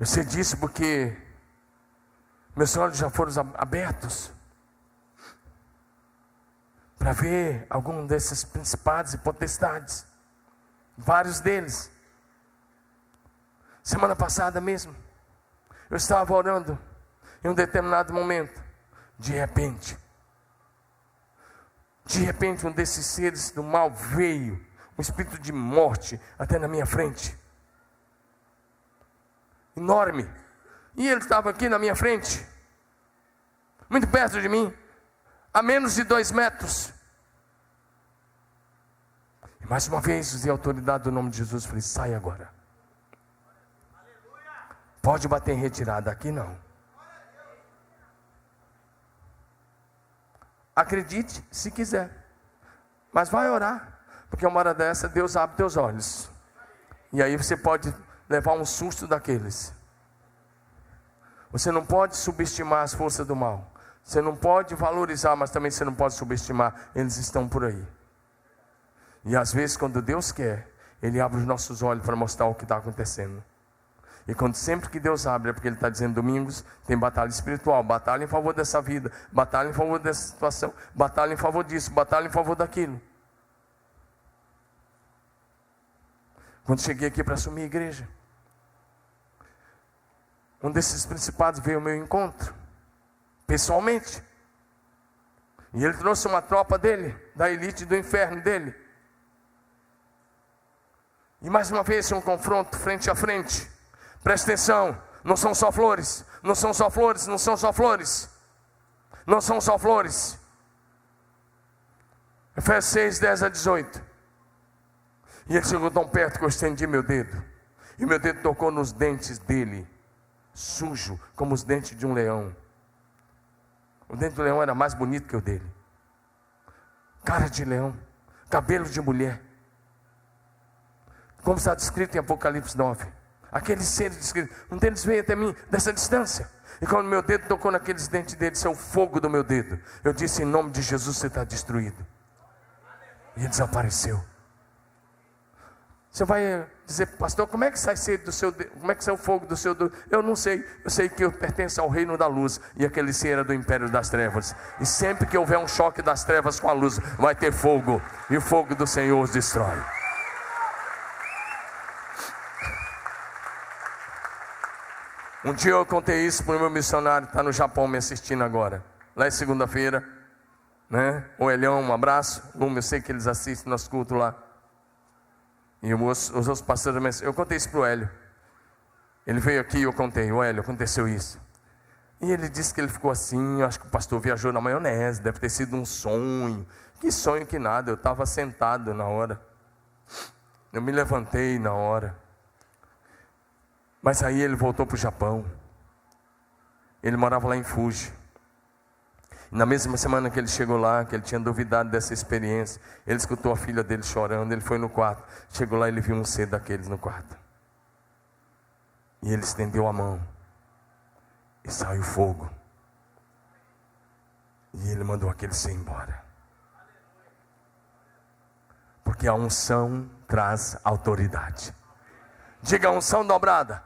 eu sei disso porque meus olhos já foram abertos para ver algum desses principados e potestades, vários deles. Semana passada mesmo, eu estava orando, em um determinado momento, de repente um desses seres do mal veio, um espírito de morte, até na minha frente, enorme, e ele estava aqui na minha frente, muito perto de mim, a menos de 2 metros. E mais uma vez usei a autoridade do nome de Jesus, falei: sai agora. Pode bater em retirada, aqui não. Acredite se quiser, mas vai orar, porque uma hora dessa Deus abre teus olhos, e aí você pode levar um susto daqueles. Você não pode subestimar as forças do mal, você não pode valorizar, mas também você não pode subestimar. Eles estão por aí. E às vezes, quando Deus quer, Ele abre os nossos olhos para mostrar o que está acontecendo. E sempre que Deus abre, é porque Ele está dizendo: domingos tem batalha espiritual, batalha em favor dessa vida, batalha em favor dessa situação, batalha em favor disso, batalha em favor daquilo. Quando cheguei aqui para assumir a igreja, um desses principados veio ao meu encontro, pessoalmente. E ele trouxe uma tropa dele, da elite do inferno dele. E mais uma vez um confronto frente a frente. Presta atenção, não são só flores, não são só flores, não são só flores, não são só flores. Efésios 6, 10 a 18. E ele chegou tão perto que eu estendi meu dedo, e meu dedo tocou nos dentes dele, sujo como os dentes de um leão. O dente do leão era mais bonito que o dele. Cara de leão, cabelo de mulher, como está descrito em Apocalipse 9. Aqueles seres descritos, um deles veio até mim dessa distância, e quando meu dedo tocou naqueles dentes dele, isso é o fogo do meu dedo. Eu disse: em nome de Jesus, você está destruído. E ele desapareceu. Você vai dizer: pastor, como é que sai do seu dedo? Como é que sai o fogo do seu dedo? Eu não sei. Eu sei que eu pertenço ao reino da luz, e aquele ser era do império das trevas. E sempre que houver um choque das trevas com a luz, vai ter fogo, e o fogo do Senhor os destrói. Um dia eu contei isso para o meu missionário, está no Japão me assistindo agora. Lá é segunda-feira, né? O Elião, um abraço. Eu sei que eles assistem nosso culto lá. E os outros pastores também. Eu contei isso para o Hélio. Ele veio aqui e eu contei: o Hélio, aconteceu isso. E ele disse que ele ficou assim. Eu acho que o pastor viajou na maionese, deve ter sido um sonho. Que sonho que nada, eu estava sentado na hora. Eu me levantei na hora. Mas aí ele voltou para o Japão. Ele morava lá em Fuji. E na mesma semana que ele chegou lá, que ele tinha duvidado dessa experiência, ele escutou a filha dele chorando. Ele foi no quarto. Chegou lá e ele viu um ser daqueles no quarto. E ele estendeu a mão. E saiu fogo. E ele mandou aquele ser embora. Porque a unção traz autoridade. Diga: unção dobrada.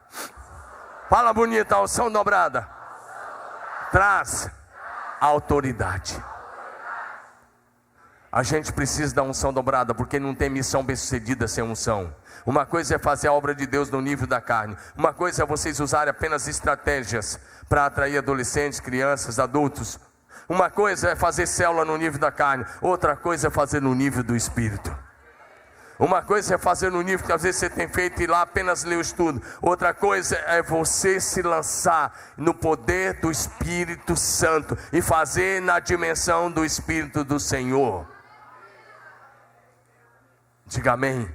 Fala bonita, a unção dobrada traz autoridade. A gente precisa da unção dobrada, porque não tem missão bem-sucedida sem unção. Uma coisa é fazer a obra de Deus no nível da carne. Uma coisa é vocês usarem apenas estratégias para atrair adolescentes, crianças, adultos. Uma coisa é fazer célula no nível da carne. Outra coisa é fazer no nível do Espírito. Uma coisa é fazer no nível que às vezes você tem feito e lá apenas ler o estudo. Outra coisa é você se lançar no poder do Espírito Santo e fazer na dimensão do Espírito do Senhor. Diga amém.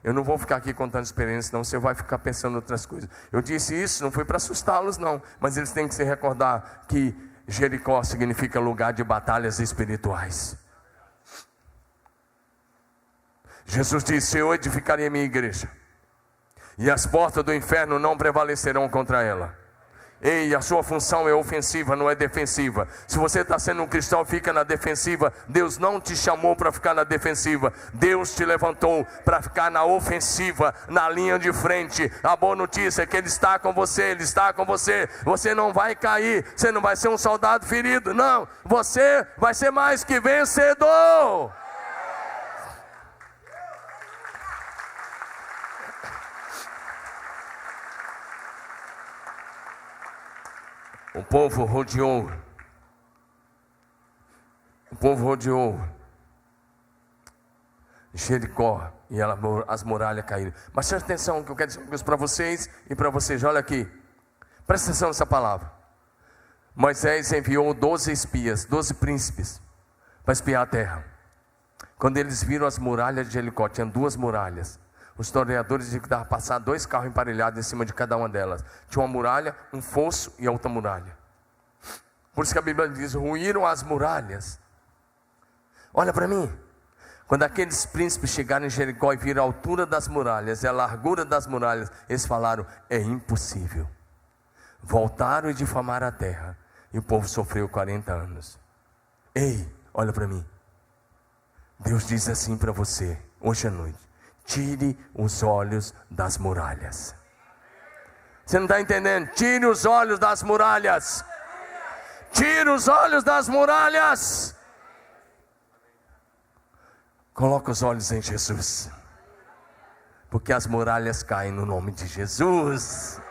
Eu não vou ficar aqui contando experiência, não. Você vai ficar pensando em outras coisas. Eu disse isso, não foi para assustá-los, não. Mas eles têm que se recordar que Jericó significa lugar de batalhas espirituais. Jesus disse: eu edificarei a minha igreja, e as portas do inferno não prevalecerão contra ela. Ei, a sua função é ofensiva, não é defensiva. Se você está sendo um cristão, fica na defensiva. Deus não te chamou para ficar na defensiva. Deus te levantou para ficar na ofensiva, na linha de frente. A boa notícia é que Ele está com você, Ele está com você. Você não vai cair, você não vai ser um soldado ferido, não. Você vai ser mais que vencedor. O povo rodeou Jericó e as muralhas caíram. Mas presta atenção que eu quero dizer uma coisa para vocês e para vocês. Olha aqui, presta atenção nessa palavra. Moisés enviou 12 espias, 12 príncipes, para espiar a terra. Quando eles viram as muralhas de Jericó, tinha 2 muralhas. Os historiadores dizem que dava para passar 2 carros emparelhados em cima de cada uma delas. Tinha uma muralha, um fosso e a outra muralha. Por isso que a Bíblia diz: ruíram as muralhas. Olha para mim. Quando aqueles príncipes chegaram em Jericó e viram a altura das muralhas e a largura das muralhas, eles falaram: é impossível. Voltaram e difamaram a terra. E o povo sofreu 40 anos. Ei, olha para mim. Deus diz assim para você, hoje à noite: tire os olhos das muralhas. Você não está entendendo? Tire os olhos das muralhas. Tire os olhos das muralhas. Coloque os olhos em Jesus. Porque as muralhas caem no nome de Jesus.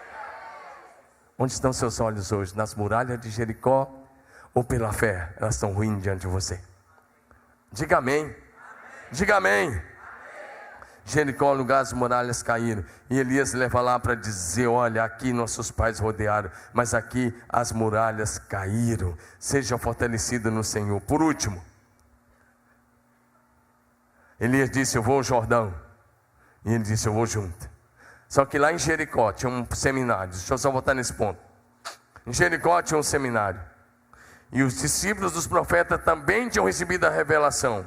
Onde estão seus olhos hoje? Nas muralhas de Jericó? Ou pela fé? Elas estão ruindo diante de você. Diga amém. Diga amém. Jericó, lugar, as muralhas caíram. E Elias leva lá para dizer: olha, aqui nossos pais rodearam, mas aqui as muralhas caíram. Seja fortalecido no Senhor. Por último, Elias disse: eu vou ao Jordão. E ele disse: eu vou junto. Só que lá em Jericó tinha um seminário. Deixa eu só voltar nesse ponto. Em Jericó tinha um seminário. E os discípulos dos profetas também tinham recebido a revelação.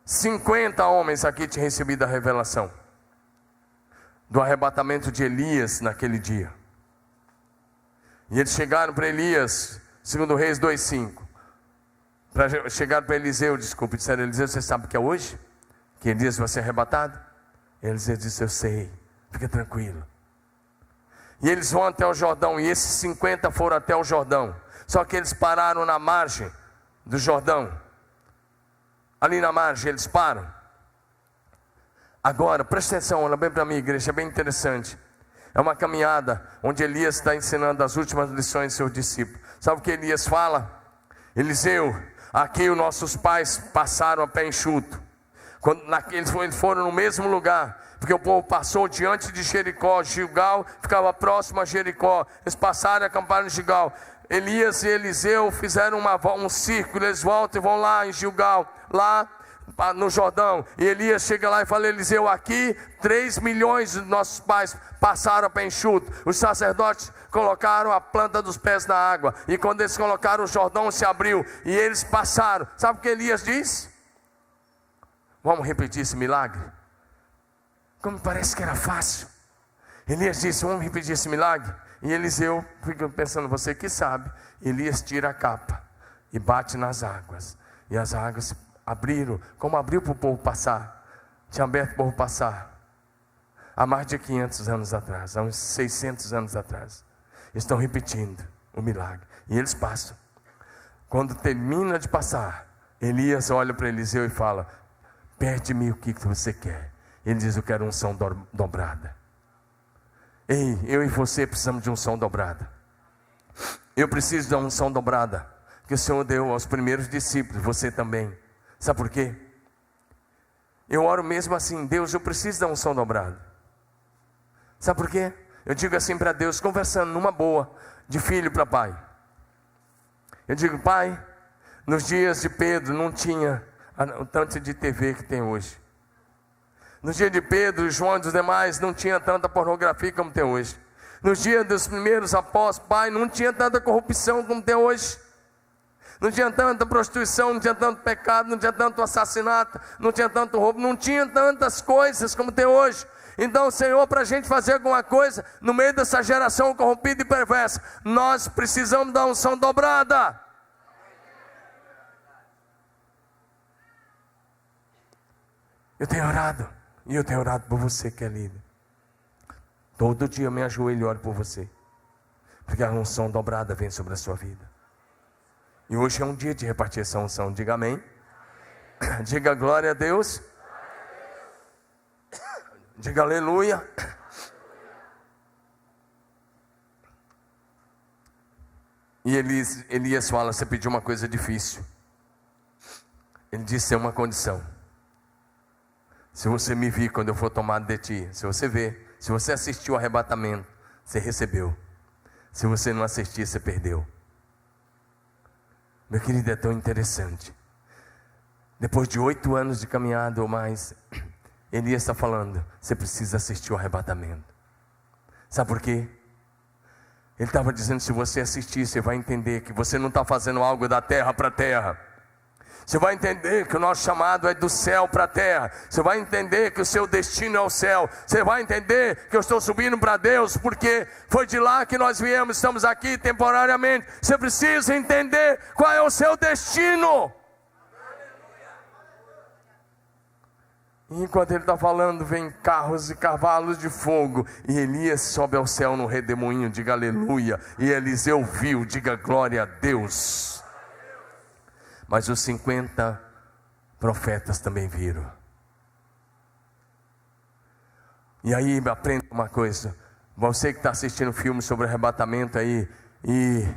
50 homens aqui tinham recebido a revelação do arrebatamento de Elias naquele dia. E eles chegaram para Elias, segundo Reis 2:5. Chegaram para Eliseu, disseram: Eliseu, você sabe que é hoje? Que Elias vai ser arrebatado? Eliseu disse: eu sei, fica tranquilo. E eles vão até o Jordão, e esses 50 foram até o Jordão. Só que eles pararam na margem do Jordão. Ali na margem eles param. Agora, presta atenção, olha bem para mim, igreja, é bem interessante. É uma caminhada onde Elias está ensinando as últimas lições aos seus discípulos. Sabe o que Elias fala? Eliseu, aqui os nossos pais passaram a pé enxuto. Eles foram no mesmo lugar, porque o povo passou diante de Jericó. Gilgal ficava próximo a Jericó. Eles passaram e acamparam em Gilgal. Elias e Eliseu fizeram um círculo. Eles voltam e vão lá em Gilgal, lá no Jordão. E Elias chega lá e fala: Eliseu, aqui 3 milhões de nossos pais passaram a pé enxuto. Os sacerdotes colocaram a planta dos pés na água, e quando eles colocaram, o Jordão se abriu e eles passaram. Sabe o que Elias disse? Vamos repetir esse milagre? Como parece que era fácil. Elias disse: vamos repetir esse milagre? E Eliseu fica pensando: você que sabe. Elias tira a capa e bate nas águas, e as águas se abriram, como abriu para o povo passar. Tinha aberto para o povo passar há mais de 500 anos atrás, há uns 600 anos atrás. Estão repetindo o milagre, e eles passam. Quando termina de passar, Elias olha para Eliseu e fala: pede-me o que você quer. Ele diz: eu quero unção dobrada. Ei, eu e você precisamos de unção dobrada. Eu preciso de uma unção dobrada que o Senhor deu aos primeiros discípulos, você também. Sabe por quê? Eu oro mesmo assim: Deus, eu preciso da unção dobrada. Sabe por quê? Eu digo assim para Deus, conversando numa boa, de filho para pai. Eu digo: pai, nos dias de Pedro não tinha o tanto de TV que tem hoje. Nos dias de Pedro, João e dos demais, não tinha tanta pornografia como tem hoje. Nos dias dos primeiros apóstolos, pai, não tinha tanta corrupção como tem hoje. Não tinha tanta prostituição, não tinha tanto pecado, não tinha tanto assassinato, não tinha tanto roubo, não tinha tantas coisas como tem hoje. Então, Senhor, para a gente fazer alguma coisa no meio dessa geração corrompida e perversa, nós precisamos da unção dobrada. Eu tenho orado, e eu tenho orado por você que é líder. Todo dia eu me ajoelho e oro por você, porque a unção dobrada vem sobre a sua vida. E hoje é um dia de repartir essa unção. Diga amém. Diga glória a Deus. Diga aleluia. E Elias fala: você pediu uma coisa difícil. Ele disse: é uma condição. Se você me vir quando eu for tomado de ti, se você ver, se você assistiu ao arrebatamento, você recebeu. Se você não assistir, você perdeu. Meu querido, é tão interessante. Depois de 8 anos de caminhada ou mais, Elias está falando: você precisa assistir ao arrebatamento. Sabe por quê? Ele estava dizendo: se você assistir, você vai entender que você não está fazendo algo da terra para a terra. Você vai entender que o nosso chamado é do céu para a terra. Você vai entender que o seu destino é o céu. Você vai entender que eu estou subindo para Deus, porque foi de lá que nós viemos, estamos aqui temporariamente. Você precisa entender qual é o seu destino. E enquanto ele está falando, vem carros e cavalos de fogo. E Elias sobe ao céu no redemoinho, diga aleluia. E Eliseu viu, diga glória a Deus. Mas os 50 profetas também viram. E aí aprenda uma coisa. Você que está assistindo filme sobre arrebatamento aí, e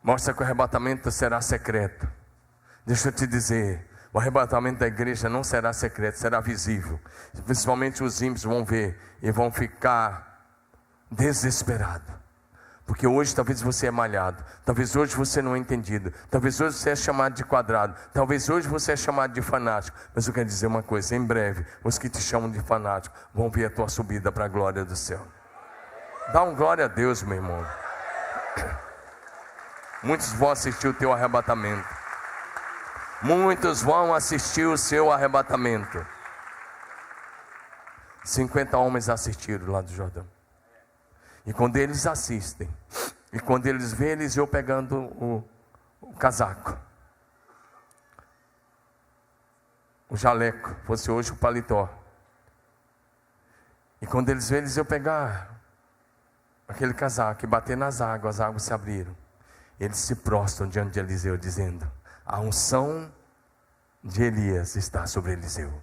mostra que o arrebatamento será secreto. Deixa eu te dizer, o arrebatamento da igreja não será secreto, será visível. Principalmente os ímpios vão ver e vão ficar desesperados. Porque hoje talvez você é malhado, talvez hoje você não é entendido, talvez hoje você é chamado de quadrado, talvez hoje você é chamado de fanático. Mas eu quero dizer uma coisa, em breve, os que te chamam de fanático vão ver a tua subida para a glória do céu. Dá um glória a Deus, meu irmão. Muitos vão assistir o teu arrebatamento. Muitos vão assistir o seu arrebatamento. 50 homens assistiram lá do Jordão. E quando eles assistem, e quando eles veem Eliseu pegando o casaco, o jaleco, fosse hoje o paletó, e quando eles veem Eliseu pegar aquele casaco e bater nas águas, as águas se abriram, eles se prostram diante de Eliseu, dizendo: a unção de Elias está sobre Eliseu.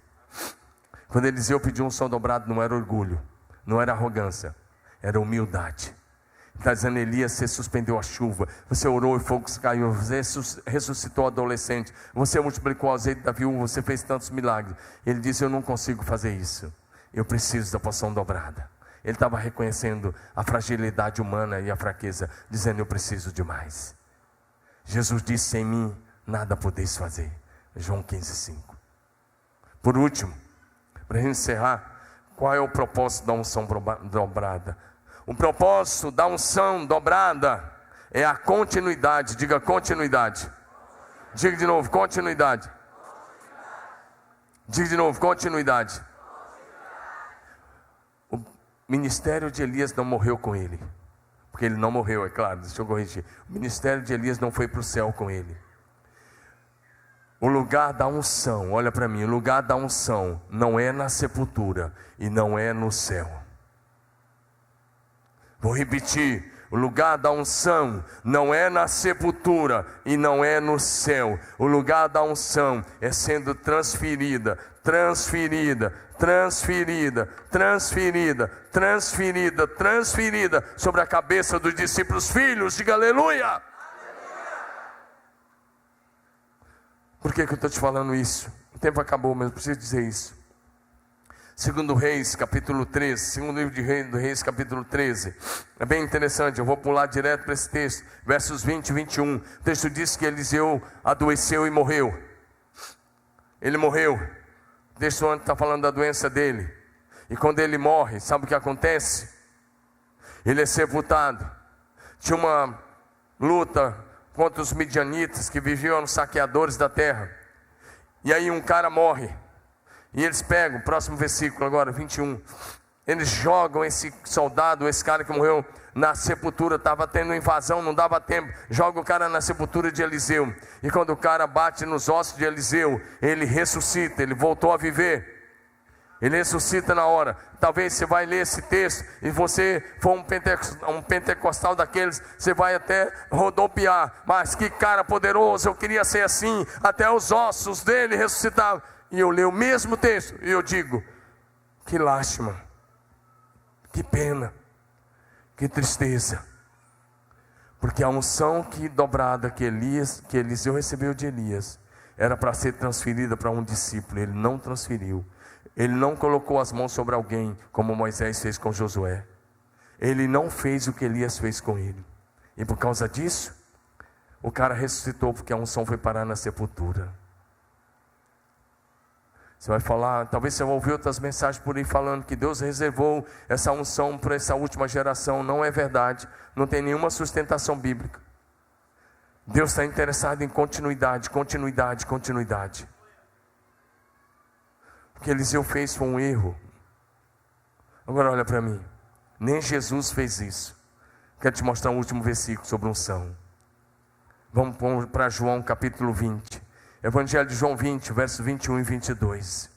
Quando Eliseu pediu unção dobrada, não era orgulho, não era arrogância, era humildade. Está dizendo: Elias, você suspendeu a chuva, você orou e fogo caiu, você ressuscitou o adolescente, você multiplicou o azeite da viúva, você fez tantos milagres. Ele disse: eu não consigo fazer isso, eu preciso da porção dobrada. Ele estava reconhecendo a fragilidade humana e a fraqueza, dizendo: eu preciso de mais. Jesus disse: sem mim nada podeis fazer. João 15:5. Por último, para a gente encerrar, qual é o propósito da unção dobrada? O propósito da unção dobrada é a continuidade. Diga continuidade. Diga de novo, continuidade. Diga de novo, continuidade. O ministério de Elias não morreu com ele, porque ele não morreu, é claro, deixa eu corrigir. O ministério de Elias não foi para o céu com ele. O lugar da unção, olha para mim, o lugar da unção não é na sepultura e não é no céu. Vou repetir, o lugar da unção não é na sepultura e não é no céu. O lugar da unção é sendo transferida sobre a cabeça dos discípulos filhos. Diga aleluia. Por que eu estou te falando isso? O tempo acabou, mas eu preciso dizer isso. Segundo Reis, capítulo 13, segundo livro de Reis, capítulo 13. É bem interessante, eu vou pular direto para esse texto, versos 20 e 21. O texto diz que Eliseu adoeceu e morreu. Ele morreu. O texto antes está falando da doença dele. E quando ele morre, sabe o que acontece? Ele é sepultado. Tinha uma luta contra os midianitas que viviam os saqueadores da terra. E aí um cara morre. E eles pegam, próximo versículo agora, 21. Eles jogam esse soldado, esse cara que morreu, na sepultura. Estava tendo invasão, não dava tempo. Joga o cara na sepultura de Eliseu. E quando o cara bate nos ossos de Eliseu, ele ressuscita, ele voltou a viver. Ele ressuscita na hora. Talvez você vai ler esse texto e você for um pentecostal daqueles, você vai até rodopiar. Mas que cara poderoso, eu queria ser assim. Até os ossos dele ressuscitavam. E eu leio o mesmo texto e eu digo: que lástima, que pena, que tristeza. Porque a unção dobrada que Eliseu recebeu de Elias era para ser transferida para um discípulo. Ele não transferiu. Ele não colocou as mãos sobre alguém como Moisés fez com Josué. Ele não fez o que Elias fez com ele. E por causa disso, o cara ressuscitou, porque a unção foi parar na sepultura. Você vai falar, talvez você vai ouvir outras mensagens por aí falando que Deus reservou essa unção para essa última geração. Não é verdade, não tem nenhuma sustentação bíblica. Deus está interessado em continuidade. O que Eliseu fez foi um erro. Agora olha para mim, nem Jesus fez isso. Quero te mostrar um último versículo sobre unção. Vamos para João capítulo 20. Evangelho de João 20, versos 21 e 22.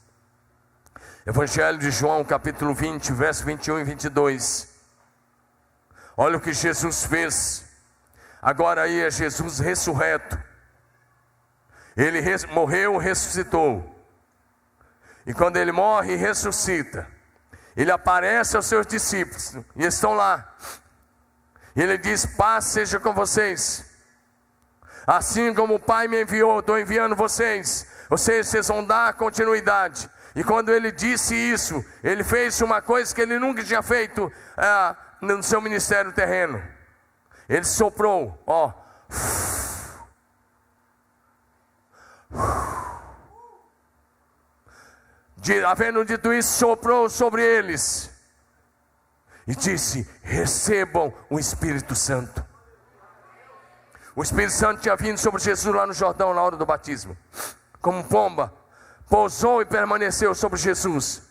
Evangelho de João, capítulo 20, verso 21 e 22. Olha o que Jesus fez. Agora aí é Jesus ressurreto. Ele morreu, ressuscitou. E quando ele morre e ressuscita, ele aparece aos seus discípulos, e estão lá. E ele diz: paz seja com vocês. Assim como o Pai me enviou, estou enviando vocês. Vocês vão dar continuidade. E quando ele disse isso, ele fez uma coisa que ele nunca tinha feito no seu ministério terreno. Ele soprou, havendo dito isso, soprou sobre eles e disse: recebam o Espírito Santo. O Espírito Santo tinha vindo sobre Jesus lá no Jordão, na hora do batismo, como pomba, pousou e permaneceu sobre Jesus.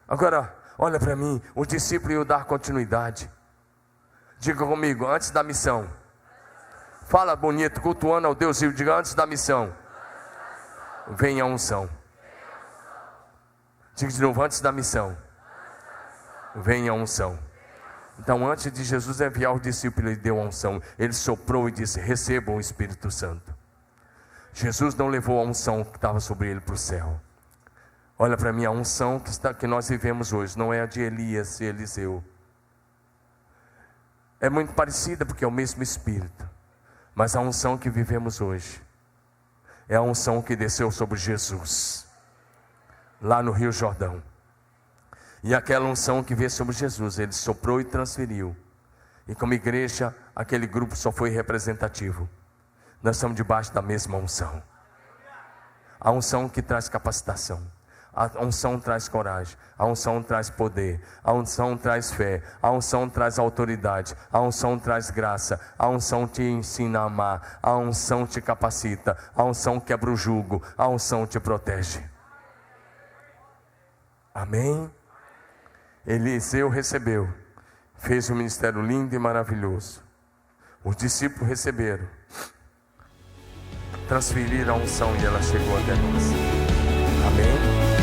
Agora, olha para mim, o discípulo ia dar continuidade. Diga comigo: antes da missão. Fala bonito, cultuando ao Deus vivo. Diga: antes da missão, vem a unção. Diga de novo: antes da missão, vem a unção. Então, antes de Jesus enviar o discípulo, ele deu a unção. Ele soprou e disse: recebam o Espírito Santo. Jesus não levou a unção que estava sobre ele para o céu. Olha para mim, a unção que nós vivemos hoje não é a de Elias e Eliseu. É muito parecida porque é o mesmo Espírito. Mas a unção que vivemos hoje é a unção que desceu sobre Jesus, lá no Rio Jordão. E aquela unção que veio sobre Jesus, ele soprou e transferiu. E como igreja, aquele grupo só foi representativo. Nós estamos debaixo da mesma unção. A unção que traz capacitação. A unção traz coragem. A unção traz poder. A unção traz fé. A unção traz autoridade. A unção traz graça. A unção te ensina a amar. A unção te capacita. A unção quebra o jugo. A unção te protege. Amém? Eliseu recebeu, fez um ministério lindo e maravilhoso. Os discípulos receberam, transferiram a unção e ela chegou até nós. Amém?